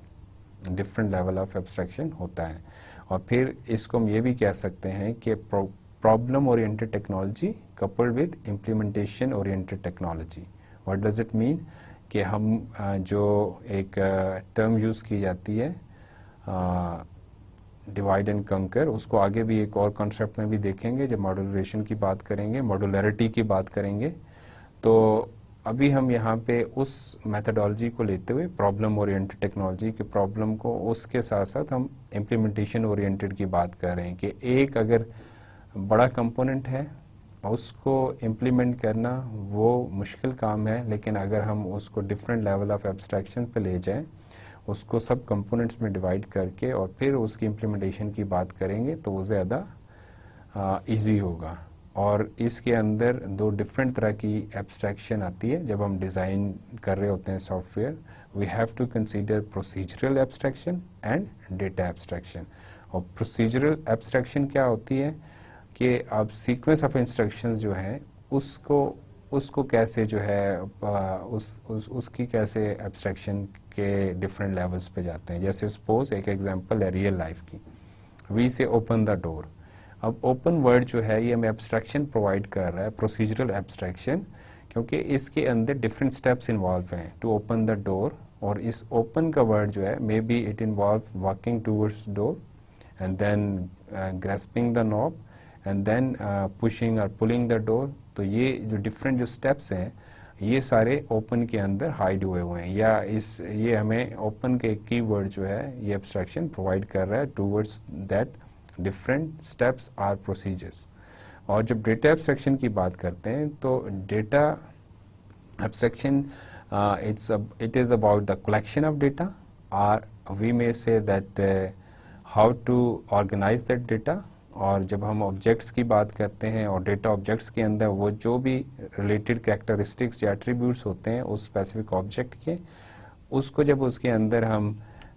डिफरेंट लेवल ऑफ एब्स्ट्रैक्शन होता है। और फिर इसको हम ये भी कह सकते हैं कि problem oriented technology coupled with implementation oriented technology. What does it mean कि हम जो एक टर्म यूज़ की जाती है डिवाइड एंड कंकर, उसको आगे भी एक और कॉन्सेप्ट में भी देखेंगे जब मॉड्यूलरेशन की बात करेंगे, मॉड्यूलरिटी की बात करेंगे। तो अभी हम यहाँ पे उस मेथडोलॉजी को लेते हुए प्रॉब्लम ओरिएंटेड टेक्नोलॉजी के प्रॉब्लम को, उसके साथ साथ हम इम्प्लीमेंटेशन ओरिएंटेड की बात कर रहे हैं कि एक अगर बड़ा कंपोनेंट है उसको इम्प्लीमेंट करना वो मुश्किल काम है, लेकिन अगर हम उसको डिफरेंट लेवल ऑफ एब्स्ट्रैक्शन पे ले जाएं, उसको सब कंपोनेंट्स में डिवाइड करके और फिर उसकी इम्प्लीमेंटेशन की बात करेंगे तो वो ज़्यादा ईजी होगा। और इसके अंदर दो डिफरेंट तरह की एब्स्ट्रैक्शन आती है जब हम डिज़ाइन कर रहे होते हैं software. We have to consider procedural abstraction and data abstraction. और प्रोसीजरल एब्स्ट्रैक्शन क्या होती है कि आप सीक्वेंस ऑफ इंस्ट्रक्शंस जो हैं उसको कैसे जो है उसकी कैसे एब्स्ट्रैक्शन के डिफरेंट लेवल्स पे जाते हैं। जैसे सपोज एक एग्जांपल है रियल लाइफ की, वी से ओपन द डोर। अब ओपन वर्ड जो है ये हमें एब्स्ट्रैक्शन प्रोवाइड कर रहा है, प्रोसीजरल एब्स्ट्रैक्शन, क्योंकि इसके अंदर डिफरेंट स्टेप्स इन्वॉल्व हैं टू ओपन द डोर। और इस ओपन का वर्ड जो है maybe it involve walking towards door and then grasping the knob and then pushing और पुलिंग द डोर। तो ये जो डिफरेंट जो स्टेप्स हैं ये सारे ओपन के अंदर हाइड हुए हुए हैं, या ये हमें ओपन के की वर्ड जो है ये एब्स्ट्रैक्शन प्रोवाइड कर रहा है towards that different steps or procedures. और जब डेटा एब्स्ट्रैक्शन की बात करते हैं तो data abstraction it is about the collection of data, or we may say that how to organize that data। और जब हम ऑब्जेक्ट्स की बात करते हैं और डेटा ऑब्जेक्ट्स के अंदर वो जो भी रिलेटेड कैरेक्टरिस्टिक्स या एट्रीब्यूट्स होते हैं उस स्पेसिफिक ऑब्जेक्ट के, उसको जब उसके अंदर हम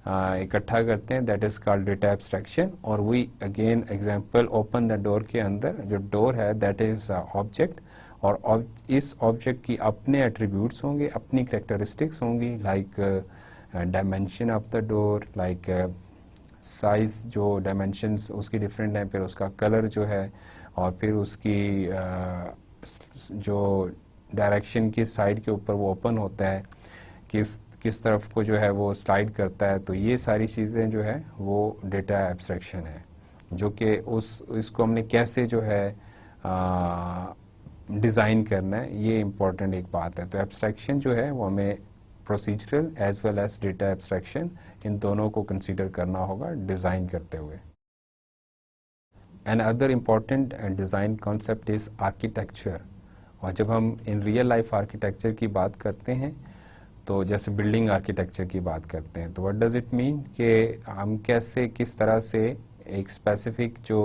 इकट्ठा करते हैं that is called data abstraction. और we again example open the door के अंदर जो डोर है दैट इज ऑब्जेक्ट, और इस ऑब्जेक्ट की अपने एट्रीब्यूट्स होंगे, अपनी कैरेक्टरिस्टिक्स होंगी, like dimension of the door, like size, जो डायमेंशंस उसकी डिफरेंट हैं, फिर उसका कलर जो है, और फिर उसकी जो डायरेक्शन की साइड के ऊपर वो ओपन होता है, किस तरफ को जो है वो स्लाइड करता है। तो ये सारी चीज़ें जो है वो डेटा एब्स्ट्रैक्शन है, जो कि इसको हमने कैसे जो है डिज़ाइन करना है, ये इम्पोर्टेंट एक बात है। तो एब्स्ट्रैक्शन जो है वो हमें procedural as well as data abstraction, इन दोनों को कंसीडर करना होगा डिज़ाइन करते हुए। Another important design concept is architecture. और जब हम इन रियल लाइफ आर्किटेक्चर की बात करते हैं तो जैसे बिल्डिंग आर्किटेक्चर की बात करते हैं तो व्हाट डज इट मीन कि हम कैसे किस तरह से एक स्पेसिफिक जो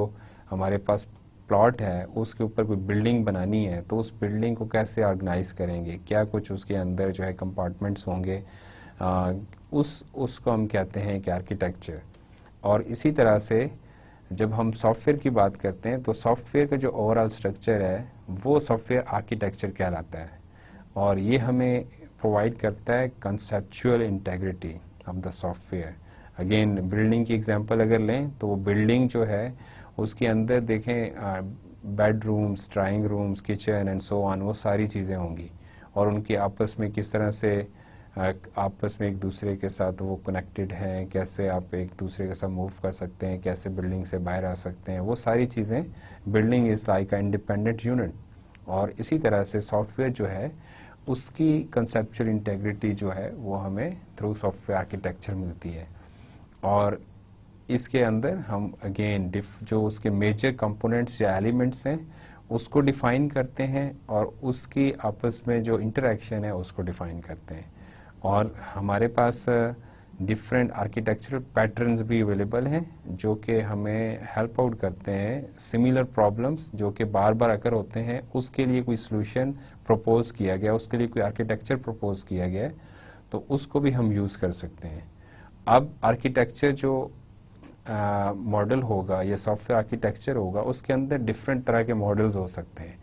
हमारे पास प्लॉट है उसके ऊपर कोई बिल्डिंग बनानी है तो उस बिल्डिंग को कैसे ऑर्गेनाइज करेंगे, क्या कुछ उसके अंदर जो है कंपार्टमेंट्स होंगे, उसको हम कहते हैं कि आर्किटेक्चर। और इसी तरह से जब हम सॉफ्टवेयर की बात करते हैं तो सॉफ्टवेयर का जो ओवरऑल स्ट्रक्चर है वो सॉफ्टवेयर आर्किटेक्चर कहलाता है, और ये हमें प्रोवाइड करता है conceptual integrity of the software. Again building की एग्जांपल अगर लें तो वो बिल्डिंग जो है उसके अंदर देखें bedrooms, drawing rooms, kitchen and so on, वो सारी चीज़ें होंगी, और उनके आपस में किस तरह से आपस में एक दूसरे के साथ वो कनेक्टेड हैं, कैसे आप एक दूसरे के साथ मूव कर सकते हैं, कैसे बिल्डिंग से बाहर आ सकते हैं, वो सारी चीज़ें। Building is like a independent unit. और इसी तरह से सॉफ्टवेयर जो है उसकी कंसेप्चुअल इंटेग्रिटी जो है वो हमें थ्रू सॉफ्टवेयर आर्किटेक्चर मिलती है। और इसके अंदर हम अगेन जो उसके मेजर कंपोनेंट्स या एलिमेंट्स हैं उसको डिफाइन करते हैं, और उसकी आपस में जो इंटरेक्शन है उसको डिफाइन करते हैं। और हमारे पास डिफरेंट आर्किटेक्चरल पैटर्न्स भी अवेलेबल हैं जो कि हमें हेल्प आउट करते हैं सिमिलर प्रॉब्लम्स जो कि बार बार अकर होते हैं, उसके लिए कोई सॉल्यूशन प्रपोज किया गया, उसके लिए कोई आर्किटेक्चर प्रपोज किया गया है तो उसको भी हम यूज़ कर सकते हैं। अब आर्किटेक्चर जो मॉडल होगा या सॉफ्टवेयर आर्किटेक्चर होगा उसके अंदर डिफरेंट तरह के मॉडल्स हो सकते हैं,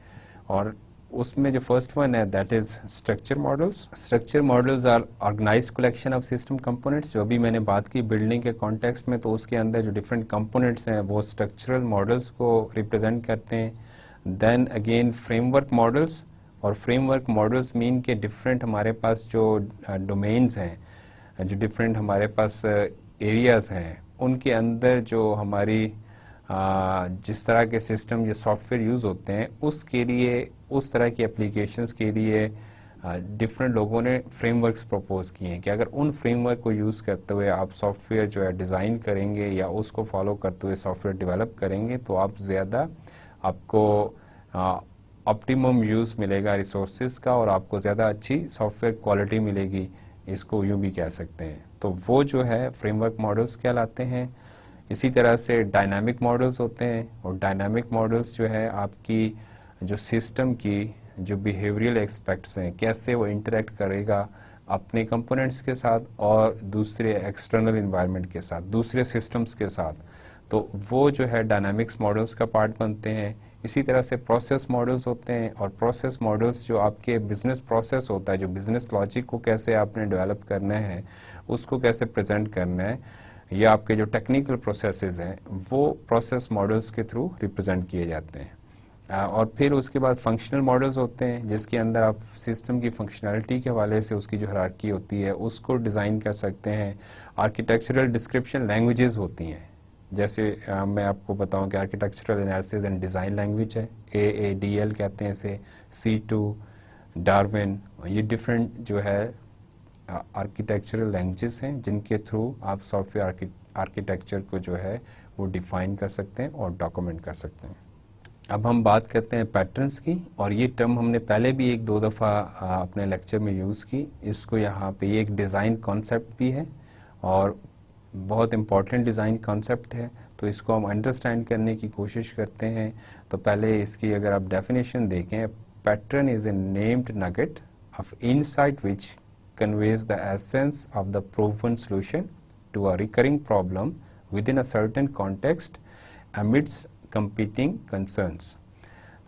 और उसमें जो फर्स्ट वन है that is structure models. Structure models are organised collection of system components. जो अभी मैंने बात की बिल्डिंग के कॉन्टेक्स्ट में, तो उसके अंदर जो डिफरेंट कंपोनेंट्स हैं वो स्ट्रक्चरल मॉडल्स को रिप्रेजेंट करते हैं। देन अगेन फ्रेमवर्क मॉडल्स, और फ्रेमवर्क मॉडल्स मीन के डिफरेंट हमारे पास जो डोमेन्स हैं, जो डिफरेंट हमारे पास एरियाज हैं उनके अंदर जो हमारी जिस तरह के सिस्टम या सॉफ्टवेयर यूज़ होते हैं उसके लिए, उस तरह की एप्लीकेशंस के लिए डिफरेंट लोगों ने फ्रेमवर्क्स प्रपोज किए हैं कि अगर उन फ्रेमवर्क को यूज़ करते हुए आप सॉफ्टवेयर जो है डिज़ाइन करेंगे या उसको फॉलो करते हुए सॉफ्टवेयर डेवलप करेंगे तो आप ज़्यादा, आपको ऑप्टिमम यूज़ मिलेगा रिसोर्सेज का और आपको ज़्यादा अच्छी सॉफ्टवेयर क्वालिटी मिलेगी, इसको यूँ भी कह सकते हैं। तो वो जो है फ्रेमवर्क मॉडल्स कहलाते हैं। इसी तरह से डायनामिक मॉडल्स होते हैं, और डायनामिक मॉडल्स जो है आपकी जो सिस्टम की जो बिहेवियरल एस्पेक्ट्स हैं, कैसे वो इंटरेक्ट करेगा अपने कंपोनेंट्स के साथ और दूसरे एक्सटर्नल इन्वायरमेंट के साथ, दूसरे सिस्टम्स के साथ, तो वो जो है डायनामिक्स मॉडल्स का पार्ट बनते हैं। इसी तरह से प्रोसेस मॉडल्स होते हैं, और प्रोसेस मॉडल्स जो आपके बिजनेस प्रोसेस होता है, जो बिजनेस लॉजिक को कैसे आपने डेवलप करना है, उसको कैसे प्रेजेंट करना है, या आपके जो टेक्निकल प्रोसेसेस हैं वो प्रोसेस मॉडल्स के थ्रू रिप्रेजेंट किए जाते हैं। और फिर उसके बाद फंक्शनल मॉडल्स होते हैं जिसके अंदर आप सिस्टम की फंक्शनैलिटी के हवाले से उसकी जो हायरार्की होती है उसको डिज़ाइन कर सकते हैं। आर्किटेक्चरल डिस्क्रिप्शन लैंग्वेजेस होती हैं, जैसे मैं आपको बताऊं कि architectural analysis and design language है, AADL कहते हैं इसे, C2, डार्विन, ये डिफरेंट जो है आर्किटेक्चरल लैंग्वेजेस हैं जिनके थ्रू आप सॉफ्टवेयर आर्किटेक्चर को जो है वो डिफ़ाइन कर सकते हैं और डॉक्यूमेंट कर सकते हैं। अब हम बात करते हैं पैटर्न्स की, और ये टर्म हमने पहले भी एक दो दफ़ा अपने लेक्चर में यूज़ की। इसको यहाँ पे ये एक डिज़ाइन कॉन्सेप्ट भी है और बहुत इम्पॉर्टेंट डिज़ाइन कॉन्सेप्ट है, तो इसको हम अंडरस्टैंड करने की कोशिश करते हैं। तो पहले इसकी अगर आप डेफिनेशन देखें, pattern is a named nugget of insight which conveys the essence of the proven solution to a recurring problem within a certain context amidst competing concerns।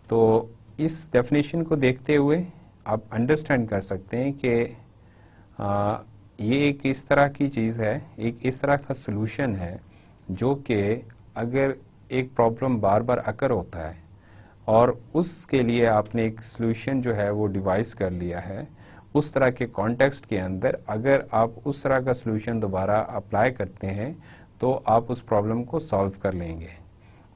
तो इस डेफिनेशन को देखते हुए आप अंडरस्टैंड कर सकते हैं कि ये एक इस तरह की चीज़ है, एक इस तरह का सलूशन है जो कि अगर एक प्रॉब्लम बार बार अकर होता है और उसके लिए आपने एक सलूशन जो है वो डिवाइस कर लिया है, उस तरह के कॉन्टेक्स्ट के अंदर अगर आप उस तरह का सलूशन दोबारा अप्लाई करते हैं तो आप उस प्रॉब्लम को सॉल्व कर लेंगे।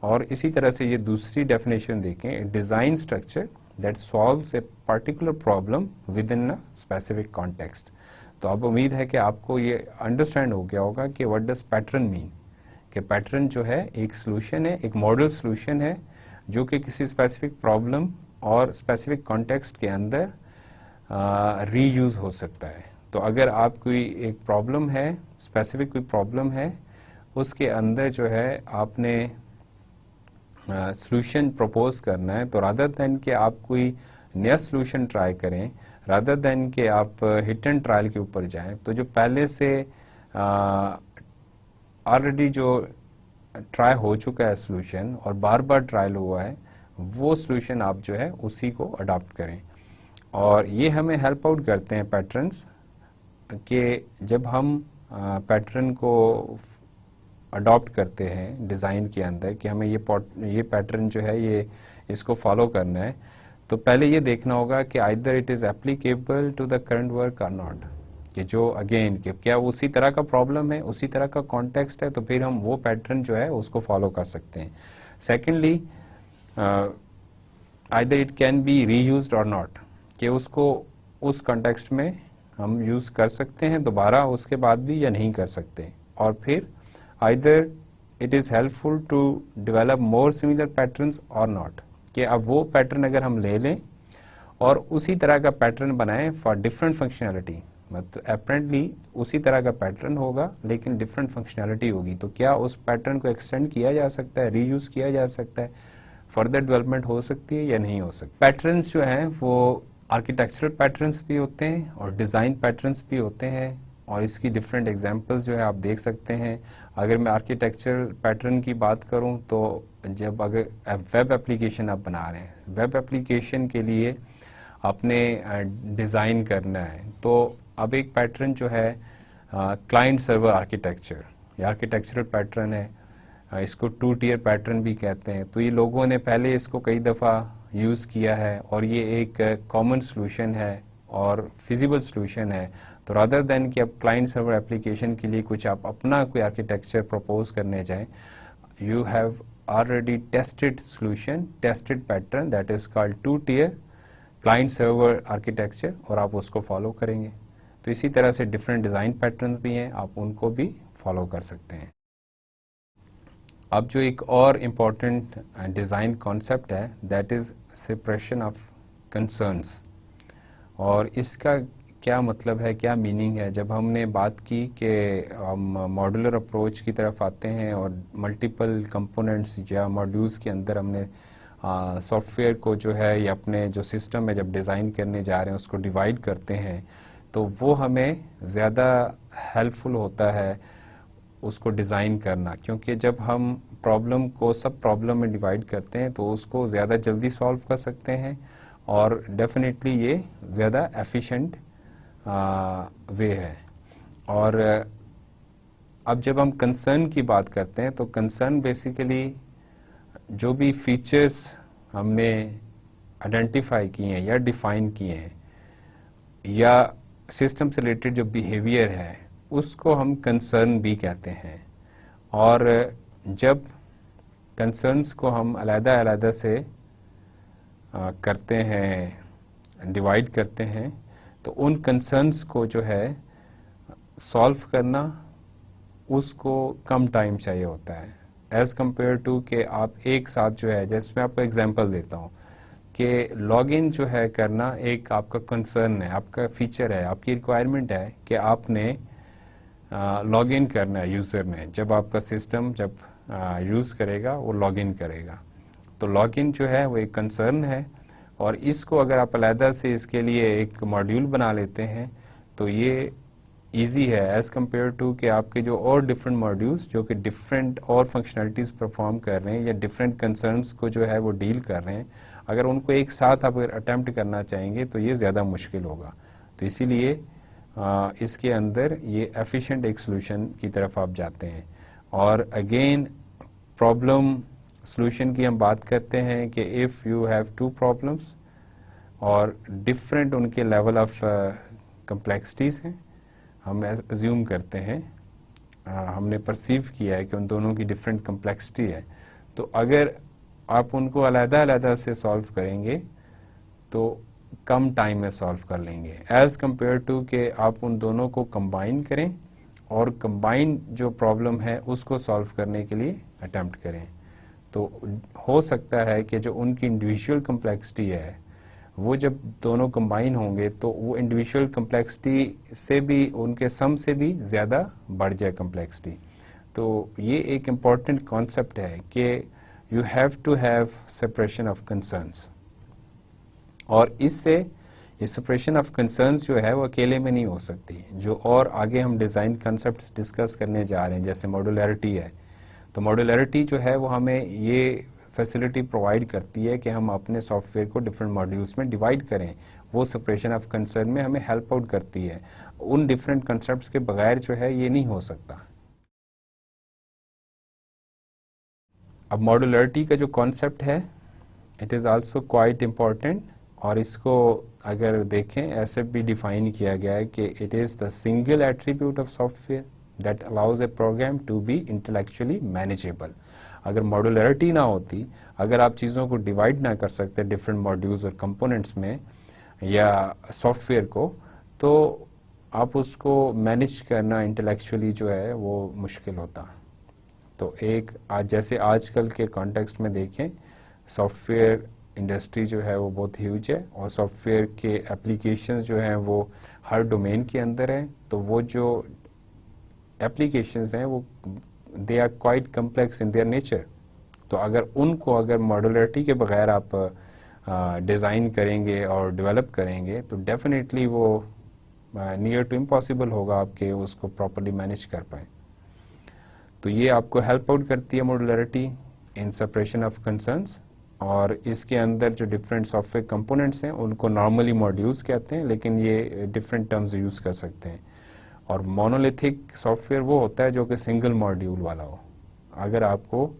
और इसी तरह से ये दूसरी डेफिनेशन देखें, design structure that solves a particular problem with in a specific context. तो अब उम्मीद है कि आपको ये अंडरस्टैंड हो गया होगा कि व्हाट डज पैटर्न मीन, कि पैटर्न जो है एक सलूशन है, एक मॉडल सलूशन है जो कि किसी स्पेसिफिक प्रॉब्लम और स्पेसिफिक कॉन्टेक्स्ट के अंदर रीयूज़ हो सकता है। तो अगर आप कोई एक प्रॉब्लम है, स्पेसिफिक कोई प्रॉब्लम है, उसके अंदर जो है आपने सॉल्यूशन प्रपोज करना है, तो रादर देन कि आप कोई नया सॉल्यूशन ट्राई करें, रादर देन कि आप हिट एंड ट्रायल के ऊपर जाएं, तो जो पहले से ऑलरेडी जो ट्राई हो चुका है सॉल्यूशन और बार बार ट्रायल हुआ है, वो सॉल्यूशन आप जो है उसी को अडॉप्ट करें। और ये हमें हेल्प आउट करते हैं पैटर्न्स, कि जब हम पैटर्न को अडॉप्ट करते हैं डिज़ाइन के अंदर कि हमें ये पैटर्न जो है ये इसको फॉलो करना है, तो पहले ये देखना होगा कि either it is applicable to the current work और नॉट, कि जो अगेन कि क्या उसी तरह का प्रॉब्लम है, उसी तरह का कॉन्टेक्स्ट है, तो फिर हम वो पैटर्न जो है उसको फॉलो कर सकते हैं। Secondly, either it can be reused और नॉट, कि उसको उस कॉन्टेक्स्ट में हम यूज़ कर सकते हैं दोबारा उसके बाद भी या नहीं कर सकते। और फिर either it is helpful to develop more similar patterns और नॉट, कि अब वो पैटर्न अगर हम ले लें और उसी तरह का पैटर्न बनाएं फॉर डिफरेंट फंक्शनैलिटी, मतलब अपेरेंटली उसी तरह का पैटर्न होगा लेकिन डिफरेंट फंक्शनैलिटी होगी, तो क्या उस पैटर्न को एक्सटेंड किया जा सकता है, रीयूज़ किया जा सकता है, फर्दर डेवलपमेंट हो सकती है या नहीं हो सकती। पैटर्न्स जो हैं वो आर्किटेक्चरल पैटर्न्स भी होते हैं और डिज़ाइन पैटर्न्स भी होते हैं, और इसकी डिफरेंट एग्जांपल्स जो है आप देख सकते हैं। अगर मैं आर्किटेक्चरल पैटर्न की बात करूं तो जब अगर वेब एप्लीकेशन आप बना रहे हैं, वेब एप्लीकेशन के लिए आपने डिज़ाइन करना है, तो अब एक पैटर्न जो है क्लाइंट सर्वर आर्किटेक्चर, ये आर्किटेक्चरल पैटर्न है, इसको 2 टियर पैटर्न भी कहते हैं। तो ये लोगों ने पहले इसको कई दफ़ा यूज़ किया है और ये एक कॉमन सॉल्यूशन है और फिजिबल सॉल्यूशन है। तो रादर देन कि आप क्लाइंट सर्वर एप्लीकेशन के लिए कुछ आप अपना कोई आर्किटेक्चर प्रपोज करने जाएं, you have already tested solution, tested pattern, that is called two tier client server architecture, और आप उसको फॉलो करेंगे। तो इसी तरह से डिफरेंट डिज़ाइन पैटर्न भी हैं, आप उनको भी फॉलो कर सकते हैं। अब जो एक और इम्पॉर्टेंट डिज़ाइन कॉन्सेप्ट है, that is separation of concerns. और इसका क्या मतलब है, क्या मीनिंग है? जब हमने बात की कि हम मॉड्यूलर अप्रोच की तरफ आते हैं और मल्टीपल कंपोनेंट्स या मॉड्यूल्स के अंदर हमने सॉफ्टवेयर को जो है या अपने जो सिस्टम है जब डिज़ाइन करने जा रहे हैं उसको डिवाइड करते हैं, तो वो हमें ज़्यादा हेल्पफुल होता है उसको डिज़ाइन करना, क्योंकि जब हम प्रॉब्लम को सब प्रॉब्लम में डिवाइड करते हैं तो उसको ज़्यादा जल्दी सॉल्व कर सकते हैं और डेफिनेटली ये ज़्यादा एफिशिएंट वे है। और अब जब हम कंसर्न की बात करते हैं तो कंसर्न बेसिकली जो भी फीचर्स हमने आइडेंटिफाई किए हैं या डिफाइन किए हैं या सिस्टम से रिलेटेड जो बिहेवियर है उसको हम कंसर्न भी कहते हैं। और जब कंसर्न्स को हम अलग-अलग से करते हैं, डिवाइड करते हैं, तो उन कंसर्न्स को जो है सॉल्व करना उसको कम टाइम चाहिए होता है एज़ कम्पेयर टू कि आप एक साथ जो है, जैसे मैं आपको एग्जांपल देता हूँ कि लॉगिन जो है करना एक आपका कंसर्न है, आपका फीचर है, आपकी रिक्वायरमेंट है कि आपने लॉगिन करना है यूज़र ने, जब आपका सिस्टम जब यूज़ करेगा वो लॉगिन करेगा। तो लॉगिन जो है वो एक कंसर्न है और इसको अगर आप अलहदा से इसके लिए एक मॉड्यूल बना लेते हैं तो ये इजी है एज़ कम्पेयर टू कि आपके जो और डिफरेंट मॉड्यूल्स जो कि डिफरेंट और फंक्शनलिटीज़ परफॉर्म कर रहे हैं या डिफरेंट कंसर्न्स को जो है वो डील कर रहे हैं, अगर उनको एक साथ आप अगर अटैम्प्ट करना चाहेंगे तो ये ज़्यादा मुश्किल होगा। तो इसीलिए इसके अंदर ये एफिशिएंट एक सोल्यूशन की तरफ आप जाते हैं। और अगेन प्रॉब्लम सोल्यूशन की हम बात करते हैं कि if you have two problems और डिफरेंट उनके लेवल ऑफ कम्प्लेक्सिटीज़ हैं, हम अज्यूम करते हैं, हमने परसीव किया है कि उन दोनों की डिफरेंट कम्प्लेक्सिटी है, तो अगर आप उनको अलग-अलग से सॉल्व करेंगे तो कम टाइम में सॉल्व कर लेंगे एज़ कम्पेयर टू कि आप उन दोनों को कंबाइन करें और कंबाइन जो प्रॉब्लम है उसको सॉल्व करने के लिए अटेम्प्ट करें। तो हो सकता है कि जो उनकी इंडिविजुअल कम्प्लेक्सिटी है वो जब दोनों कंबाइन होंगे तो वो इंडिविजुअल कम्प्लेक्सिटी से भी, उनके सम से भी ज़्यादा बढ़ जाए कम्प्लेक्सिटी। तो ये एक इम्पॉर्टेंट कॉन्सेप्ट है कि you have to have separation of concerns. और इससे ये सेपरेशन ऑफ कंसर्न्स जो है वो अकेले में नहीं हो सकती। जो और आगे हम डिज़ाइन कॉन्सेप्ट्स डिस्कस करने जा रहे हैं, जैसे मॉड्यूलरिटी है, तो मॉड्यूलरिटी जो है वो हमें ये फैसिलिटी प्रोवाइड करती है कि हम अपने सॉफ्टवेयर को डिफरेंट मॉड्यूल्स में डिवाइड करें। वो सेपरेशन ऑफ कंसर्न में हमें हेल्प आउट करती है। उन डिफरेंट कंसेप्ट्स के बगैर जो है ये नहीं हो सकता। अब मॉड्यूलरिटी का जो कॉन्सेप्ट है it is also quite important, और इसको अगर देखें ऐसे भी डिफाइन किया गया है कि it is the single attribute of software that allows a program to be intellectually manageable. अगर मॉड्यूलरिटी ना होती, अगर आप चीज़ों को डिवाइड ना कर सकते डिफरेंट मॉड्यूल्स और कंपोनेंट्स में या सॉफ्टवेयर को, तो आप उसको मैनेज करना इंटेलेक्चुअली जो है वो मुश्किल होता। तो एक आज जैसे आजकल के कॉन्टेक्स्ट में देखें, सॉफ्टवेयर इंडस्ट्री जो है वो बहुत ह्यूज है और सॉफ्टवेयर के एप्लीकेशंस जो हैं वो हर डोमेन के अंदर हैं। तो वो जो एप्लीकेशंस हैं वो they are quite complex in their nature. तो अगर मॉड्यूलरिटी के बगैर आप डिज़ाइन करेंगे और डेवलप करेंगे तो डेफिनेटली वो नियर टू इम्पॉसिबल होगा आपके उसको प्रॉपर्ली मैनेज कर पाए। तो ये आपको हेल्प आउट करती है modularity in separation of concerns. और इसके अंदर जो डिफरेंट सॉफ्टवेयर कंपोनेंट्स हैं उनको नॉर्मली मॉड्यूल्स कहते हैं, लेकिन ये डिफरेंट टर्म्स यूज़ कर सकते हैं। और मोनोलिथिक सॉफ्टवेयर वो होता है जो कि सिंगल मॉड्यूल वाला हो। अगर आपको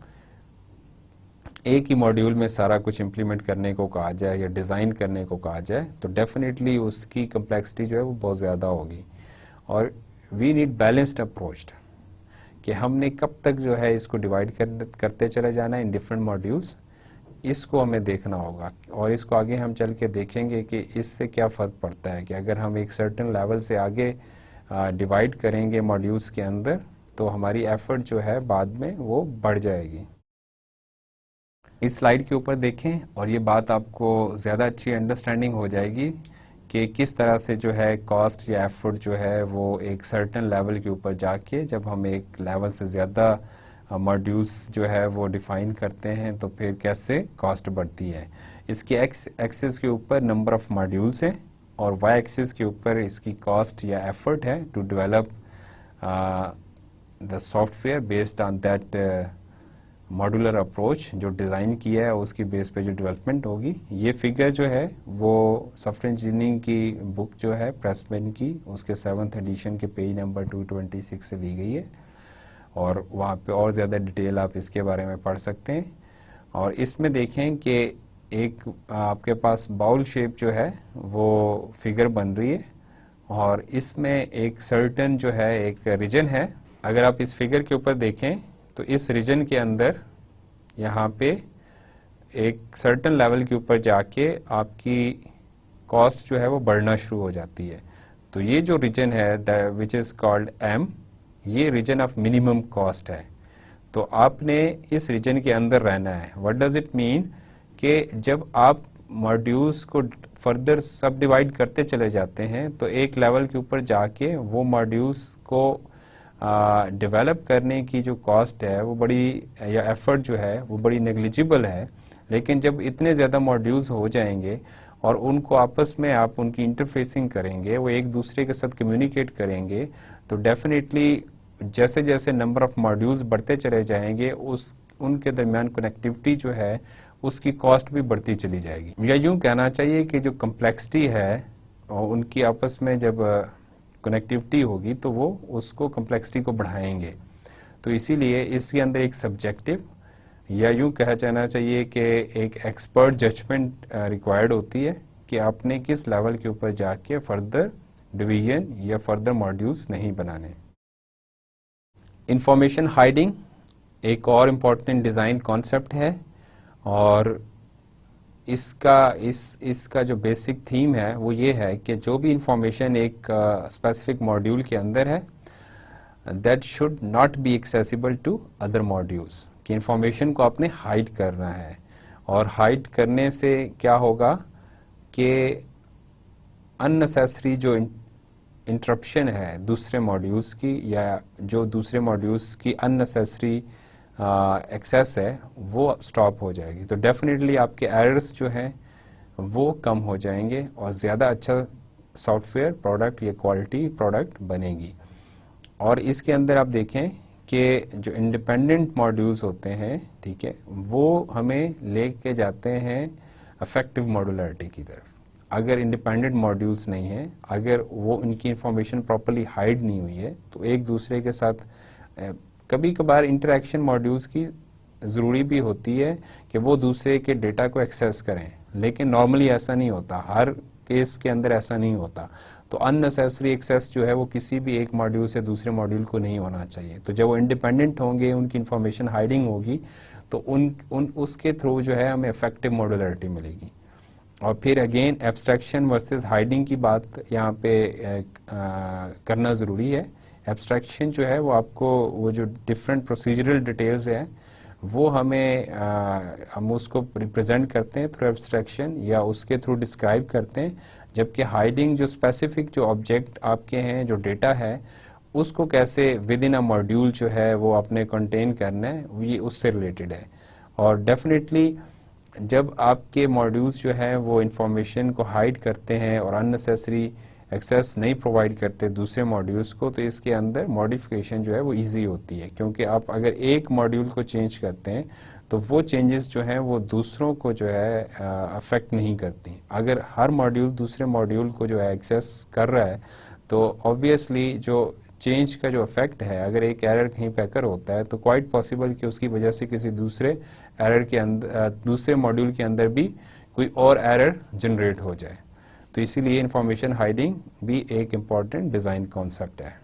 एक ही मॉड्यूल में सारा कुछ इम्प्लीमेंट करने को कहा जाए या डिज़ाइन करने को कहा जाए तो डेफिनेटली उसकी कम्प्लेक्सिटी जो है वो बहुत ज़्यादा होगी। और वी नीड बैलेंस्ड अप्रोच, कि हमने कब तक जो है इसको डिवाइड करते चले जाना है इन डिफरेंट मॉड्यूल्स, इसको हमें देखना होगा। और इसको आगे हम चल के देखेंगे कि इससे क्या फ़र्क पड़ता है, कि अगर हम एक सर्टेन लेवल से आगे डिवाइड करेंगे मॉड्यूल्स के अंदर तो हमारी एफर्ट जो है बाद में वो बढ़ जाएगी। इस स्लाइड के ऊपर देखें और ये बात आपको ज़्यादा अच्छी अंडरस्टैंडिंग हो जाएगी कि किस तरह से जो है कॉस्ट या एफर्ट जो है वो एक सर्टेन लेवल के ऊपर जाके जब हम एक लेवल से ज़्यादा मॉड्यूल्स जो है वो डिफाइन करते हैं तो फिर कैसे कॉस्ट बढ़ती है। इसके एक्स एक्सिस के ऊपर नंबर ऑफ मॉड्यूल्स हैं और वाई एक्सिस के ऊपर इसकी कॉस्ट या एफर्ट है to develop the software based on that modular approach, जो डिज़ाइन किया है उसकी बेस पे जो डेवलपमेंट होगी। ये फिगर जो है वो सॉफ्टवेयर इंजीनियरिंग की बुक जो है प्रेसमैन की, उसके 7th एडिशन के पेज नंबर 226 से ली गई है और वहाँ पे और ज़्यादा डिटेल आप इसके बारे में पढ़ सकते हैं। और इसमें देखें कि एक आपके पास बाउल शेप जो है वो फिगर बन रही है और इसमें एक सर्टेन जो है एक रीजन है। अगर आप इस फिगर के ऊपर देखें तो इस रीजन के अंदर यहाँ पे एक सर्टेन लेवल के ऊपर जाके आपकी कॉस्ट जो है वो बढ़ना शुरू हो जाती है। तो ये जो रीजन है विच इज़ कॉल्ड एम, ये रीजन ऑफ मिनिमम कॉस्ट है। तो आपने इस रीजन के अंदर रहना है। व्हाट डज इट मीन कि जब आप मॉड्यूल्स को फर्दर सब डिवाइड करते चले जाते हैं तो एक लेवल के ऊपर जाके वो मॉड्यूल्स को डेवलप करने की जो कॉस्ट है वो बड़ी, या एफर्ट जो है वो बड़ी नेग्लिजिबल है। लेकिन जब इतने ज़्यादा मॉड्यूल्स हो जाएंगे और उनको आपस में आप उनकी इंटरफेसिंग करेंगे, वो एक दूसरे के साथ कम्युनिकेट करेंगे, तो डेफिनेटली जैसे जैसे नंबर ऑफ मॉड्यूल्स बढ़ते चले जाएंगे उनके दरमियान कनेक्टिविटी जो है उसकी कॉस्ट भी बढ़ती चली जाएगी। या यूँ कहना चाहिए कि जो कम्प्लेक्सिटी है और उनकी आपस में जब कनेक्टिविटी होगी तो वो उसको कम्प्लेक्सिटी को बढ़ाएंगे। तो इसीलिए इसके अंदर एक सब्जेक्टिव या यूँ कहा जाना चाहिए कि एक एक्सपर्ट जजमेंट रिक्वायर्ड होती है कि आपने किस लेवल के ऊपर जाके फर्दर डिवीजन या फर्दर मॉड्यूल्स नहीं बनाने। इंफॉर्मेशन हाइडिंग एक और इम्पॉर्टेंट डिज़ाइन कॉन्सेप्ट है और इसका जो बेसिक थीम है वो ये है कि जो भी इंफॉर्मेशन एक स्पेसिफिक मॉड्यूल के अंदर है that should not be accessible to other modules, कि इंफॉर्मेशन को आपने हाइड करना है। और हाइड करने से क्या होगा कि अननेसेसरी जो इंटरप्शन है दूसरे मॉड्यूल्स की या जो दूसरे मॉड्यूल्स की अननेसेसरी एक्सेस है वो स्टॉप हो जाएगी। तो डेफिनेटली आपके एरर्स जो हैं वो कम हो जाएंगे और ज़्यादा अच्छा सॉफ्टवेयर प्रोडक्ट या क्वालिटी प्रोडक्ट बनेगी। और इसके अंदर आप देखें कि जो इंडिपेंडेंट मॉड्यूल्स होते हैं, ठीक है, वो हमें लेके जाते हैं इफेक्टिव मॉड्यूलरिटी की तरफ। अगर इंडिपेंडेंट मॉड्यूल्स नहीं हैं, अगर वो इनकी इंफॉर्मेशन प्रॉपर्ली हाइड नहीं हुई है तो एक दूसरे के साथ कभी कभार इंटरेक्शन मॉड्यूल्स की ज़रूरी भी होती है कि वो दूसरे के डेटा को एक्सेस करें, लेकिन नॉर्मली ऐसा नहीं होता, हर केस के अंदर ऐसा नहीं होता। तो अननेसेसरी एक्सेस जो है वो किसी भी एक मॉड्यूल से दूसरे मॉड्यूल को नहीं होना चाहिए। तो जब वो इंडिपेंडेंट होंगे, उनकी इंफॉर्मेशन हाइडिंग होगी तो उसके थ्रू जो है हमें इफेक्टिव मॉड्यूलरिटी मिलेगी। और फिर अगेन एब्स्ट्रैक्शन वर्सेस हाइडिंग की बात यहाँ पे करना ज़रूरी है। एब्स्ट्रैक्शन जो है वो आपको वो जो डिफरेंट प्रोसीजरल डिटेल्स हैं वो हम उसको रिप्रेजेंट करते हैं थ्रू एब्स्ट्रैक्शन या उसके थ्रू डिस्क्राइब करते हैं, जबकि हाइडिंग जो स्पेसिफिक जो ऑब्जेक्ट आपके हैं, जो डेटा है, उसको कैसे विद इन अ मॉड्यूल जो है वो आपने कंटेन करना है, ये उससे रिलेटेड है। और डेफिनेटली जब आपके मॉड्यूल्स जो हैं वो इंफॉर्मेशन को हाइड करते हैं और अननेसेसरी एक्सेस नहीं प्रोवाइड करते दूसरे मॉड्यूल्स को, तो इसके अंदर मॉडिफिकेशन जो है वो इजी होती है, क्योंकि आप अगर एक मॉड्यूल को चेंज करते हैं तो वो चेंजेस जो हैं वो दूसरों को जो है अफेक्ट नहीं करती। अगर हर मॉड्यूल दूसरे मॉड्यूल को जो है एक्सेस कर रहा है तो ऑब्वियसली जो चेंज का जो इफेक्ट है, अगर एक एरर कहीं पे अकर होता है तो क्वाइट पॉसिबल कि उसकी वजह से किसी दूसरे एरर के अंदर, दूसरे मॉड्यूल के अंदर भी कोई और एरर जनरेट हो जाए। तो इसीलिए इंफॉर्मेशन हाइडिंग भी एक इम्पॉर्टेंट डिज़ाइन कॉन्सेप्ट है।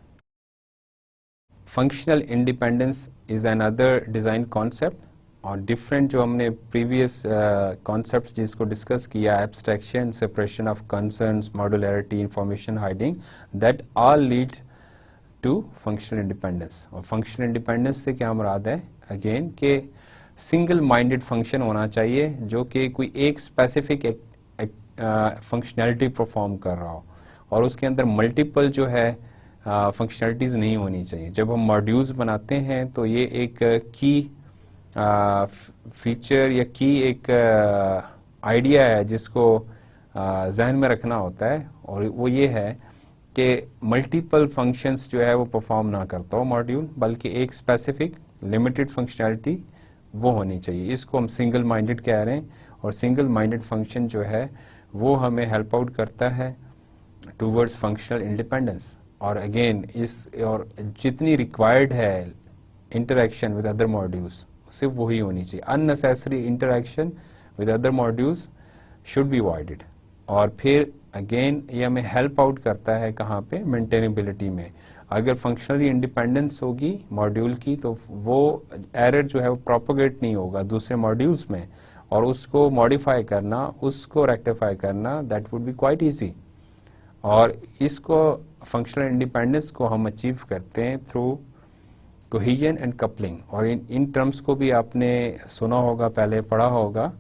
Functional independence is another design concept, और डिफरेंट जो हमने प्रीवियस कॉन्सेप्ट्स जिसको डिस्कस किया, abstraction, separation of concerns, modularity, information hiding, that all lead to functional independence. और फंक्शनल इंडिपेंडेंस से क्या मुराद है, अगेन के सिंगल माइंडेड फंक्शन होना चाहिए जो कि कोई एक स्पेसिफिक फंक्शनैलिटी परफॉर्म कर रहा हो, और उसके अंदर मल्टीपल जो है फंक्शनैलिटीज़ नहीं होनी चाहिए। जब हम मॉड्यूल्स बनाते हैं तो ये एक की फीचर या की एक आइडिया है जिसको जहन में रखना होता है, और वो ये है कि मल्टीपल फंक्शंस जो है वो परफॉर्म ना करता हो मॉड्यूल, बल्कि एक स्पेसिफिक लिमिटेड फंक्शनैलिटी वो होनी चाहिए। इसको हम सिंगल माइंडेड कह रहे हैं, और सिंगल माइंडेड फंक्शन जो है वो हमें हेल्प आउट करता है टूवर्ड्स फंक्शनल इंडिपेंडेंस। और अगेन इस और जितनी रिक्वायर्ड है इंटरेक्शन विद अदर मॉड्यूल्स सिर्फ वही होनी चाहिए। Unnecessary interaction with other modules should be avoided. और फिर अगेन ये हमें हेल्प आउट करता है कहाँ पे, मेंटेनेबिलिटी में। अगर फंक्शनली इंडिपेंडेंस होगी मॉड्यूल की तो वो एरर जो है वो प्रोपोगेट नहीं होगा दूसरे मॉड्यूल्स में, और उसको मॉडिफाई करना, उसको रेक्टिफाई करना, that would B quite easy. और इसको फंक्शनल इंडिपेंडेंस को हम अचीव करते हैं थ्रू कोहेजन एंड कपलिंग। और इन टर्म्स को भी आपने सुना होगा, पहले पढ़ा होगा।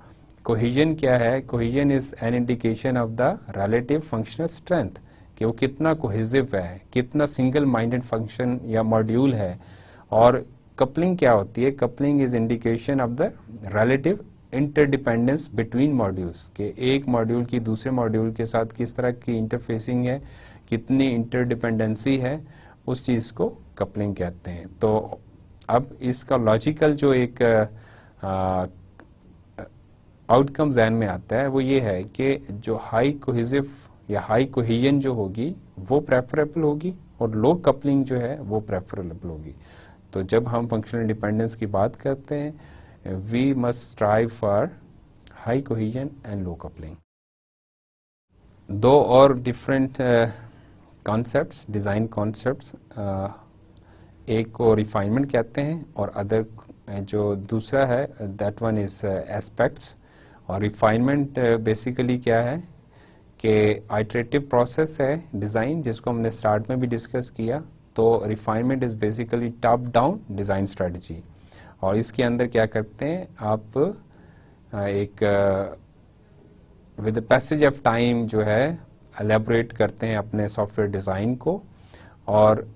कोहेजन क्या है? Cohesion is an indication of the relative functional strength, कि वो कितना कोहेसिव है, कितना सिंगल माइंडेड फंक्शन या मॉड्यूल है। और कपलिंग क्या होती है? Coupling is indication of the relative interdependence between modules, के एक मॉड्यूल की दूसरे मॉड्यूल के साथ किस तरह की इंटरफेसिंग है, कितनी इंटरडिपेंडेंसी है, उस चीज़ को कपलिंग कहते हैं। तो अब इसका लॉजिकल जो एक आउटकम जहन में आता है वो ये है कि जो हाई कोहेसिव या हाई कोहेजन जो होगी वो प्रेफरेबल होगी, और लो कपलिंग जो है वो प्रेफरेबल होगी। तो जब हम फंक्शनल इंडिपेंडेंस की बात करते हैं, we must strive for high cohesion and low coupling. दो और डिफरेंट कॉन्सेप्ट्स, डिज़ाइन कॉन्सेप्ट्स, एक को रिफाइनमेंट कहते हैं और अदर जो दूसरा है दैट वन इज एस्पेक्ट्स। और रिफाइनमेंट बेसिकली क्या है कि आइटरेटिव प्रोसेस है डिज़ाइन, जिसको हमने स्टार्ट में भी डिस्कस किया। तो refinement is basically top down design strategy, और इसके अंदर क्या करते हैं आप एक विद पैसेज ऑफ टाइम जो है एलेबोरेट करते हैं अपने सॉफ्टवेयर डिज़ाइन को। और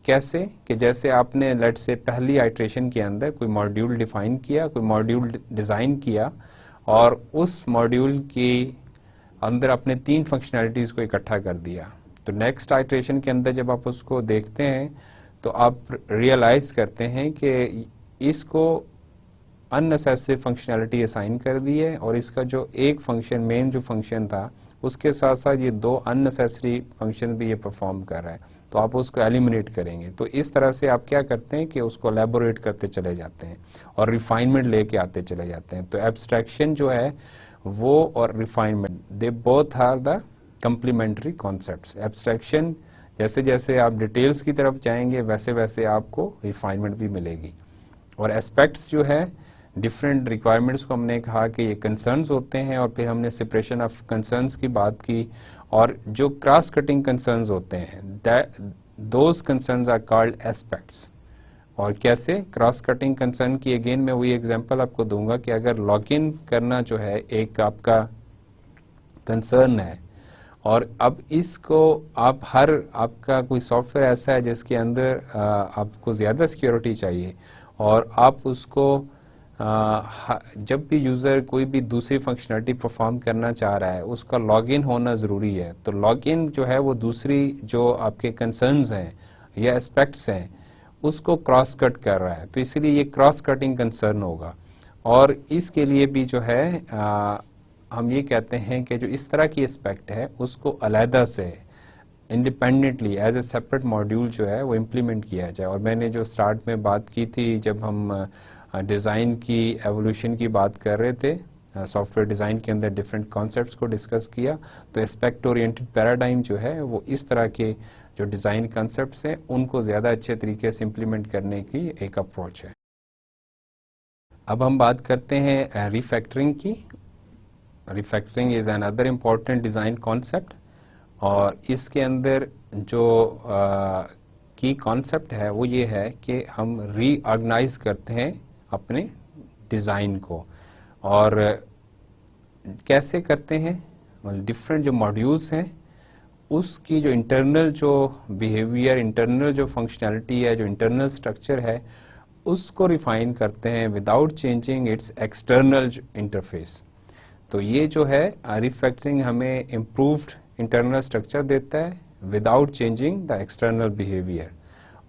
कैसे कि जैसे आपने लेट से पहली आइट्रेशन के अंदर कोई मॉड्यूल डिफाइन किया, कोई मॉड्यूल डिज़ाइन किया, और उस मॉड्यूल के अंदर आपने 3 फंक्शनैलिटीज़ को इकट्ठा कर दिया। तो नेक्स्ट आइट्रेशन के अंदर जब आप उसको देखते हैं तो आप रियलाइज करते हैं कि इसको अननेसेसरी फंक्शनैलिटी असाइन कर दी है, और इसका जो एक फंक्शन, मेन जो फंक्शन था, उसके साथ साथ ये 2 अननेसेसरी फंक्शन भी ये परफॉर्म कर रहा है। तो आप उसको एलिमिनेट करेंगे। तो इस तरह से आप क्या करते हैं कि उसको एलेबोरेट करते चले जाते हैं और रिफाइनमेंट लेके आते चले जाते हैं। तो एब्स्ट्रैक्शन जो है वो और refinement, they both are the complementary concepts. Abstraction जैसे जैसे आप डिटेल्स की तरफ जाएंगे वैसे वैसे आपको रिफाइनमेंट भी मिलेगी। और एस्पेक्ट्स जो है डिफरेंट रिक्वायरमेंट्स को हमने कहा कि ये कंसर्न्स होते हैं, और फिर हमने सेपरेशन ऑफ कंसर्न्स की बात की। और जो क्रॉस कटिंग कंसर्न्स होते हैं those concerns are called aspects. और कैसे क्रॉस कटिंग कंसर्न की अगेन मैं वही एग्जांपल आपको दूंगा कि अगर लॉगिन करना जो है एक आपका कंसर्न है, और अब इसको आप आपका कोई सॉफ्टवेयर ऐसा है जिसके अंदर आपको ज़्यादा सिक्योरिटी चाहिए, और आप उसको जब भी यूज़र कोई भी दूसरी फंक्शनलिटी परफॉर्म करना चाह रहा है उसका लॉगिन होना ज़रूरी है। तो लॉगिन जो है वो दूसरी जो आपके कंसर्न्स हैं या एस्पेक्ट्स हैं उसको क्रॉस कट कर रहा है, तो इसलिए ये क्रॉस कटिंग कंसर्न होगा। और इसके लिए भी जो है हम ये कहते हैं कि जो इस तरह की एस्पेक्ट है उसको अलहदा से independently as a separate module जो है वो इम्प्लीमेंट किया जाए। और मैंने जो स्टार्ट में बात की थी जब हम डिज़ाइन की एवोल्यूशन की बात कर रहे थे, सॉफ्टवेयर डिज़ाइन के अंदर डिफरेंट कॉन्सेप्ट्स को डिस्कस किया, तो एस्पेक्ट ओरिएंटेड पैराडाइम जो है वो इस तरह के जो डिज़ाइन कॉन्सेप्ट्स हैं उनको ज़्यादा अच्छे तरीके से इम्प्लीमेंट करने की एक अप्रोच है। अब हम बात करते हैं रिफैक्टरिंग की। Refactoring is another important design concept, और इसके अंदर जो की कॉन्सेप्ट है वो ये है कि हम रीऑर्गेनाइज करते हैं अपने डिज़ाइन को। और कैसे करते हैं, मतलब डिफरेंट जो मॉड्यूल्स हैं उसकी जो इंटरनल जो बिहेवियर, इंटरनल जो फंक्शनैलिटी है, जो इंटरनल स्ट्रक्चर है, उसको रिफाइन करते हैं without changing it's external interface. तो ये जो है रिफैक्टरिंग हमें इम्प्रूव्ड इंटरनल स्ट्रक्चर देता है without changing the external behaviour.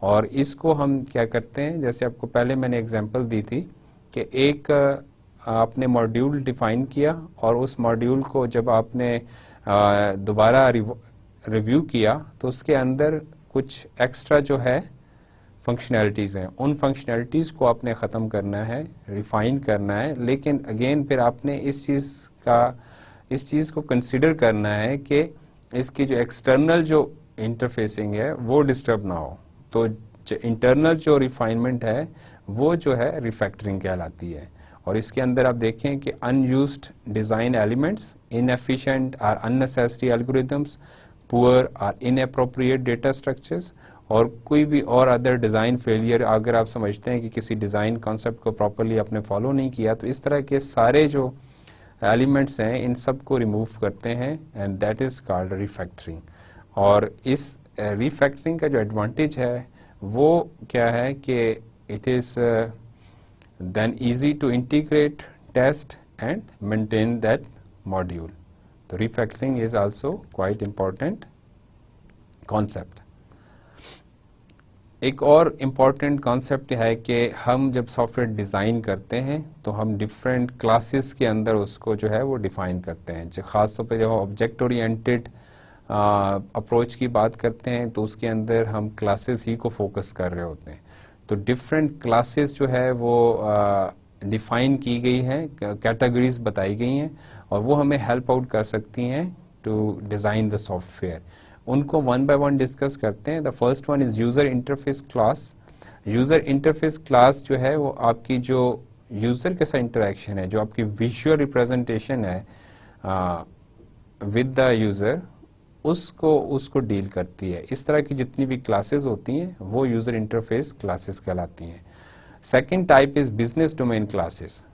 और इसको हम क्या करते हैं, जैसे आपको पहले मैंने एग्जांपल दी थी कि एक आपने मॉड्यूल डिफाइन किया और उस मॉड्यूल को जब आपने दोबारा रिव्यू किया तो उसके अंदर कुछ एक्स्ट्रा जो है फंक्शनैलिटीज़ हैं, उन फंक्शनैलिटीज़ को आपने ख़त्म करना है, रिफाइन करना है, लेकिन अगेन फिर आपने इस चीज़ को कंसिडर करना है कि इसकी जो एक्सटर्नल जो इंटरफेसिंग है वो डिस्टर्ब ना हो। तो इंटरनल जो रिफाइनमेंट है वो जो है रिफैक्टरिंग कहलाती है। और इसके अंदर आप देखें कि अनयूज्ड डिज़ाइन एलिमेंट्स, इनएफिशिएंट और अननेसेसरी एल्गोरिथम्स, पुअर और इनएप्रोप्रिएट डेटा स्ट्रक्चर्स, और कोई भी और अदर डिज़ाइन फेलियर अगर आप समझते हैं कि किसी डिज़ाइन कॉन्सेप्ट को प्रॉपरली आपने फॉलो नहीं किया, तो इस तरह के सारे जो एलिमेंट्स हैं इन सब को रिमूव करते हैं, and that is called refactoring. और इस रिफैक्टरिंग का जो एडवांटेज है वो क्या है कि it is then easy to integrate, test and maintain that module. तो refactoring is also quite important concept. एक और इम्पॉर्टेंट कॉन्सेप्ट है कि हम जब सॉफ्टवेयर डिज़ाइन करते हैं तो हम डिफरेंट क्लासेस के अंदर उसको जो है वो डिफ़ाइन करते हैं। जो ख़ासतौर पे जब हम ऑब्जेक्ट ओरिएंटेड अप्रोच की बात करते हैं तो उसके अंदर हम क्लासेस ही को फोकस कर रहे होते हैं। तो डिफरेंट क्लासेस जो है वो डिफ़ाइन की गई हैं, कैटेगरीज बताई गई हैं, और वो हमें हेल्प आउट कर सकती हैं टू डिज़ाइन द सॉफ्टवेयर। उनको वन बाय वन डिस्कस करते हैं। The first one is user interface class. User interface class जो है वो आपकी जो यूजर के साथ इंटरेक्शन है, जो आपकी विजुअल रिप्रेजेंटेशन है विद द यूजर, उसको डील करती है। इस तरह की जितनी भी क्लासेस होती हैं वो यूजर इंटरफेस क्लासेस कहलाती हैं। Second type is business domain classes.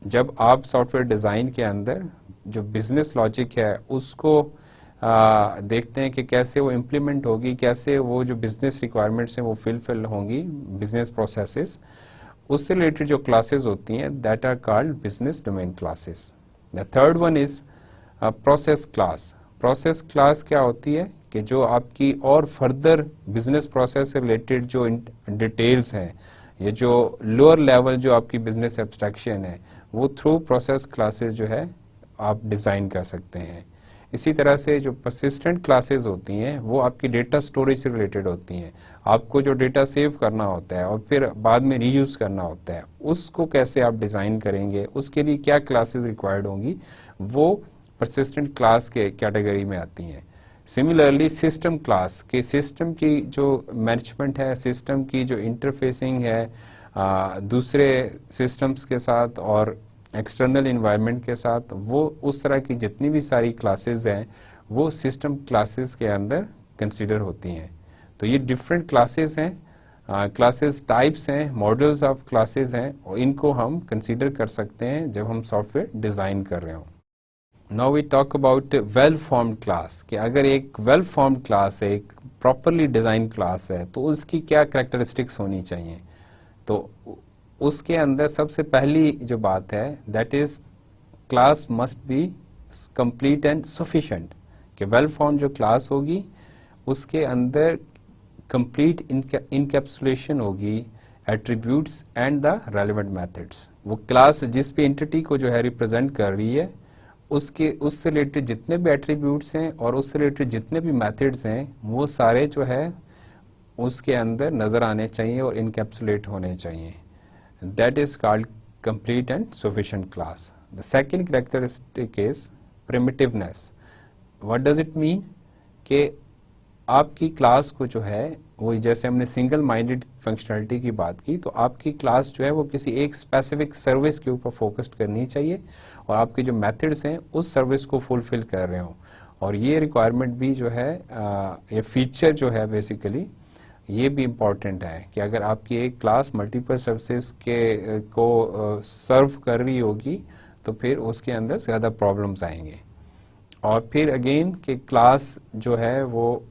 जब आप सॉफ्टवेयर डिज़ाइन के अंदर जो बिजनेस लॉजिक है उसको देखते हैं कि कैसे वो इम्प्लीमेंट होगी, कैसे वो जो बिजनेस रिक्वायरमेंट्स हैं वो फिल होंगी, बिजनेस प्रोसेसेस, उससे रिलेटेड जो क्लासेस होती हैं that are called business domain classes. The third one is process class. Process class क्या होती है कि जो आपकी और फर्दर बिजनेस प्रोसेस से रिलेटेड जो डिटेल्स हैं, ये जो लोअर लेवल जो आपकी बिजनेस एब्स्ट्रैक्शन है वो थ्रू प्रोसेस क्लासेस जो है आप डिज़ाइन कर सकते हैं। इसी तरह से जो परसिस्टेंट क्लासेस होती हैं वो आपकी डेटा स्टोरेज से रिलेटेड होती हैं। आपको जो डेटा सेव करना होता है और फिर बाद में रीयूज़ करना होता है, उसको कैसे आप डिज़ाइन करेंगे, उसके लिए क्या क्लासेस रिक्वायर्ड होंगी, वो परसिस्टेंट क्लास के कैटेगरी में आती हैं। सिमिलरली सिस्टम क्लास के सिस्टम की जो मैनेजमेंट है, सिस्टम की जो इंटरफेसिंग है दूसरे सिस्टम्स के साथ और एक्सटर्नल इन्वायरमेंट के साथ, वो उस तरह की जितनी भी सारी क्लासेस हैं वो सिस्टम क्लासेस के अंदर कंसीडर होती हैं। तो ये डिफरेंट क्लासेस हैं, क्लासेस टाइप्स हैं, मॉडल्स ऑफ क्लासेस हैं, और इनको हम कंसीडर कर सकते हैं जब हम सॉफ्टवेयर डिज़ाइन कर रहे हों। Now we talk about well formed class, कि अगर एक वेल फॉर्म्ड क्लास है, एक प्रॉपरली डिज़ाइन क्लास है, तो उसकी क्या कैरेक्टरिस्टिक्स होनी चाहिए। तो उसके अंदर सबसे पहली जो बात है that is class must be complete and sufficient. कि वेल फॉर्म जो क्लास होगी उसके अंदर कंप्लीट इनकैप्सुलेशन होगी attributes and the relevant methods. वो क्लास जिस भी एंटिटी को जो है रिप्रेजेंट कर रही है उससे रिलेटेड जितने भी एट्रीब्यूट्स हैं और उससे रिलेटेड जितने भी मेथड्स हैं वो सारे जो है उसके अंदर नज़र आने चाहिए और इनकैप्सुलेट होने चाहिए। That is called complete and sufficient class. The second characteristic is primitiveness. What does it mean कि आपकी क्लास को जो है वो, जैसे हमने सिंगल माइंडेड फंक्शनलिटी की बात की, तो आपकी क्लास जो है वो किसी एक स्पेसिफिक सर्विस के ऊपर फोकस्ड करनी चाहिए और आपके जो मेथड्स हैं उस सर्विस को फुलफिल कर रहे हो. और ये रिक्वायरमेंट भी जो है, ये फीचर जो है बेसिकली ये भी इम्पॉर्टेंट है कि अगर आपकी एक क्लास मल्टीपल सर्विसेज के को सर्व कर रही होगी तो फिर उसके अंदर ज़्यादा प्रॉब्लम्स आएंगे. और फिर अगेन कि क्लास जो है वो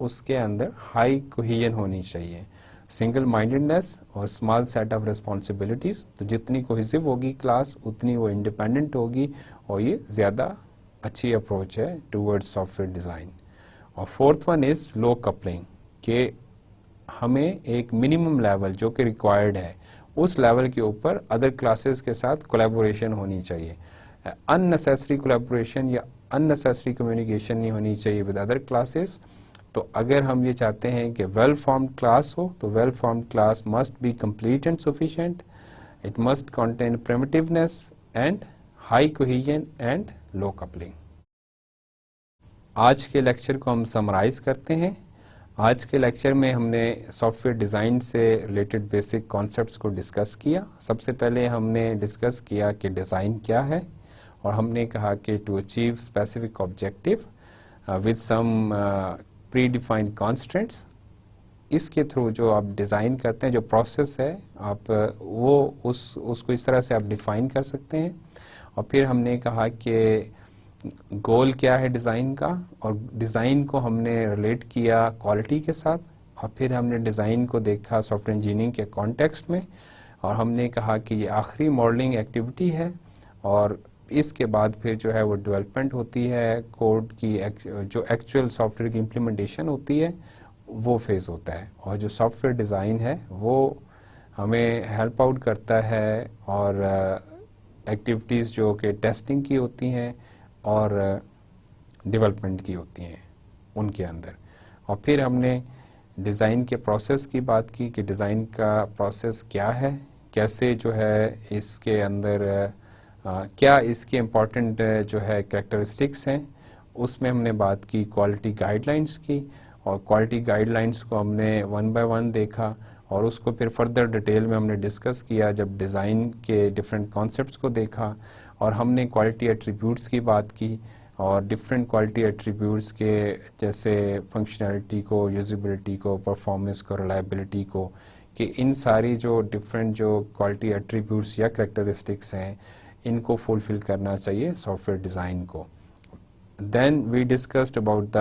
उसके अंदर हाई कोहेजन होनी चाहिए. सिंगल माइंडेडनेस और स्मॉल सेट ऑफ रिस्पॉन्सिबिलिटीज, तो जितनी कोहेसिव होगी क्लास उतनी वो इंडिपेंडेंट होगी और ये ज़्यादा अच्छी अप्रोच है टूवर्ड्स सॉफ्टवेयर डिज़ाइन. और fourth one is low coupling, कि हमें एक मिनिमम लेवल जो कि रिक्वायर्ड है उस लेवल के ऊपर अदर क्लासेस के साथ कोलैबोरेशन होनी चाहिए. अननेसेसरी कोलैबोरेशन या अननेसेसरी कम्युनिकेशन नहीं होनी चाहिए विद अदर क्लासेस. तो अगर हम ये चाहते हैं कि वेल फॉर्म्ड क्लास हो तो well formed class must be complete and sufficient. It must contain primitiveness and high cohesion and low coupling. आज के लेक्चर को हम समराइज करते हैं. आज के लेक्चर में हमने सॉफ्टवेयर डिज़ाइन से रिलेटेड बेसिक कॉन्सेप्ट्स को डिस्कस किया. सबसे पहले हमने डिस्कस किया कि डिज़ाइन क्या है और हमने कहा कि to achieve specific objective with some predefined constants, इसके थ्रू जो आप डिज़ाइन करते हैं, जो प्रोसेस है आप वो उसको इस तरह से आप डिफ़ाइन कर सकते हैं. और फिर हमने कहा कि गोल क्या है डिज़ाइन का, और डिज़ाइन को हमने रिलेट किया क्वालिटी के साथ. और फिर हमने डिज़ाइन को देखा सॉफ्टवेयर इंजीनियरिंग के कॉन्टेक्स्ट में और हमने कहा कि ये आखिरी मॉडलिंग एक्टिविटी है और इसके बाद फिर जो है वो डेवलपमेंट होती है, कोड की जो एक्चुअल सॉफ्टवेयर की इम्प्लीमेंटेशन होती है वो फेज़ होता है. और जो सॉफ्टवेयर डिज़ाइन है वो हमें हेल्प आउट करता है और एक्टिविटीज़ जो कि टेस्टिंग की होती हैं और डेवलपमेंट की होती हैं उनके अंदर. और फिर हमने डिज़ाइन के प्रोसेस की बात की कि डिज़ाइन का प्रोसेस क्या है, कैसे जो है इसके अंदर क्या इसके इम्पॉर्टेंट जो है कैरेक्टरिस्टिक्स हैं. उसमें हमने बात की क्वालिटी गाइडलाइंस की और क्वालिटी गाइडलाइंस को हमने वन बाय वन देखा और उसको फिर फर्दर डिटेल में हमने डिस्कस किया जब डिज़ाइन के डिफरेंट कॉन्सेप्ट्स को देखा. और हमने क्वालिटी एट्रीब्यूट्स की बात की और डिफरेंट क्वालिटी एट्रीब्यूट्स के जैसे फंक्शनैलिटी को, यूजिबिलिटी को, परफॉर्मेंस को, रिलायबिलिटी को, कि इन सारी जो डिफरेंट जो क्वालिटी एट्रीब्यूट्स या कैरेक्टरिस्टिक्स हैं इनको फुलफिल करना चाहिए सॉफ्टवेयर डिज़ाइन को. Then we discussed about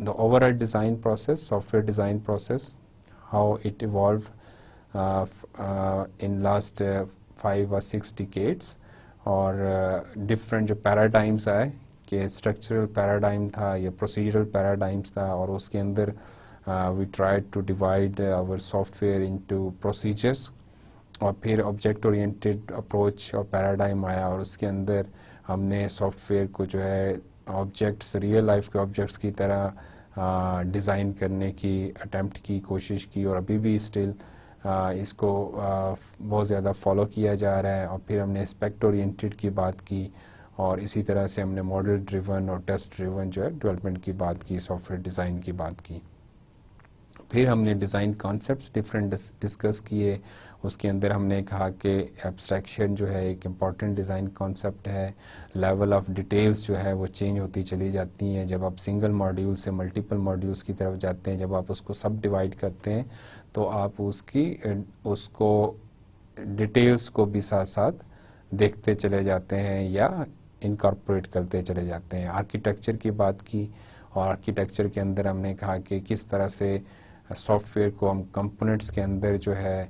the overall design process, software design process, how it evolve in last 5 or 6 decades. और डिफरेंट जो पैराडाइम्स आए कि स्ट्रक्चरल पैराडाइम था या प्रोसीजरल पैराडाइम्स था और उसके अंदर we tried to divide our software into procedures. और फिर ऑब्जेक्ट ओरिएंटेड अप्रोच और पैराडाइम आया और उसके अंदर हमने सॉफ्टवेयर को जो है ऑब्जेक्ट्स, रियल लाइफ के ऑब्जेक्ट्स की तरह डिज़ाइन करने की अटेम्प्ट की कोशिश की और अभी भी स्टिल इसको बहुत ज़्यादा फॉलो किया जा रहा है. और फिर हमने एस्पेक्ट ओरिएंटेड की बात की और इसी तरह से हमने मॉडल ड्रिवन और टेस्ट ड्रिवन जो है डेवलपमेंट की बात की, सॉफ्टवेयर डिज़ाइन की बात की. फिर हमने डिज़ाइन कॉन्सेप्ट्स डिफरेंट डिस्कस किए. उसके अंदर हमने कहा कि एब्स्ट्रैक्शन जो है एक इम्पॉर्टेंट डिज़ाइन कॉन्सेप्ट है. लेवल ऑफ डिटेल्स जो है वो चेंज होती चली जाती हैं जब आप सिंगल मॉड्यूल से मल्टीपल मॉड्यूल्स की तरफ जाते हैं. जब आप उसको सब डिवाइड करते हैं तो आप उसको डिटेल्स को भी साथ साथ देखते चले जाते हैं या इनकॉर्पोरेट करते चले जाते हैं. आर्किटेक्चर की बात की और आर्किटेक्चर के अंदर हमने कहा कि किस तरह से सॉफ्टवेयर को हम कंपोनेंट्स के अंदर जो है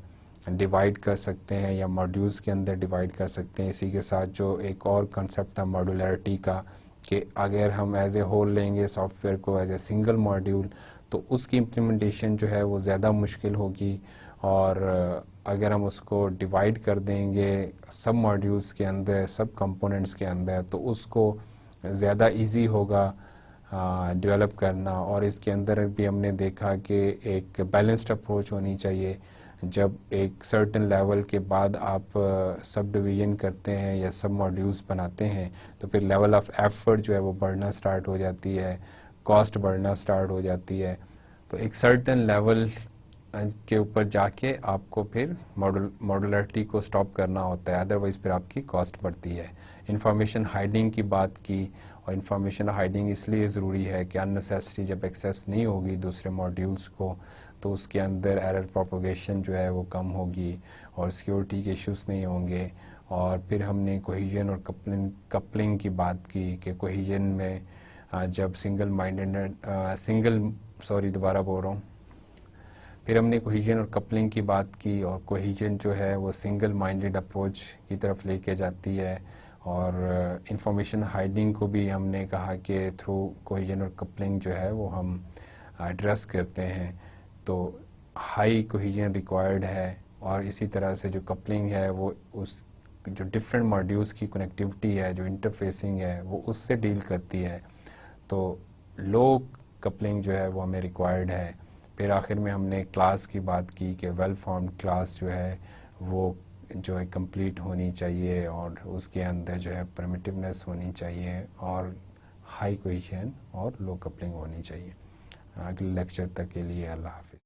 डिवाइड कर सकते हैं या मॉड्यूल्स के अंदर डिवाइड कर सकते हैं. इसी के साथ जो एक और कंसेप्ट था मॉड्यूलरिटी का कि अगर हम एज ए होल लेंगे सॉफ्टवेयर को एज ए सिंगल मॉड्यूल तो उसकी इम्प्लीमेंटेशन जो है वो ज़्यादा मुश्किल होगी. और अगर हम उसको डिवाइड कर देंगे सब मॉड्यूल्स के अंदर, सब कंपोनेंट्स के अंदर, तो उसको ज़्यादा इजी होगा डेवलप करना. और इसके अंदर भी हमने देखा कि एक बैलेंस्ड अप्रोच होनी चाहिए जब एक सर्टेन लेवल के बाद आप सब डिवीजन करते हैं या सब मॉड्यूल्स बनाते हैं तो फिर लेवल ऑफ एफर्ट जो है वो बढ़ना स्टार्ट हो जाती है, कॉस्ट बढ़ना स्टार्ट हो जाती है। तो एक सर्टेन लेवल के ऊपर जाके आपको फिर मॉडुलरिटी को स्टॉप करना होता है, अदरवाइज फिर आपकी कॉस्ट बढ़ती है। इंफॉर्मेशन हाइडिंग की बात की, और इंफॉर्मेशन हाइडिंग इसलिए ज़रूरी है कि अननेसेसरी जब एक्सेस नहीं होगी दूसरे मॉड्यूल्स को तो उसके अंदर एरर प्रोपगेशन जो है वो कम होगी और सिक्योरिटी के इश्यूज नहीं होंगे। और फिर हमने कोहेजन और कपलिंग की बात की कि कोहेजन में जब दोबारा बोल रहा हूँ, फिर हमने कोहेजन और कपलिंग की बात की, और कोहेजन जो है वो सिंगल माइंडेड अप्रोच की तरफ लेके जाती है, और इंफॉर्मेशन हाइडिंग को भी हमने कहा कि थ्रू कोहेजन और कपलिंग जो है वो हम एड्रेस करते हैं। तो हाई कोहेजन रिक्वायर्ड है, और इसी तरह से जो कपलिंग है वो उस जो डिफरेंट मॉड्यूल्स की कनेक्टिविटी है, जो इंटरफेसिंग है, वो उससे डील करती है। तो लो कपलिंग जो है वो हमें रिक्वायर्ड है। फिर आखिर में हमने क्लास की बात की कि वेल फॉर्म्ड क्लास जो है वो जो है कंप्लीट होनी चाहिए, और उसके अंदर जो है प्रिमिटिवनेस होनी चाहिए, और हाई कोहेजन और लो कपलिंग होनी चाहिए। अगले लेक्चर तक के लिए अल्लाह हाफिज़।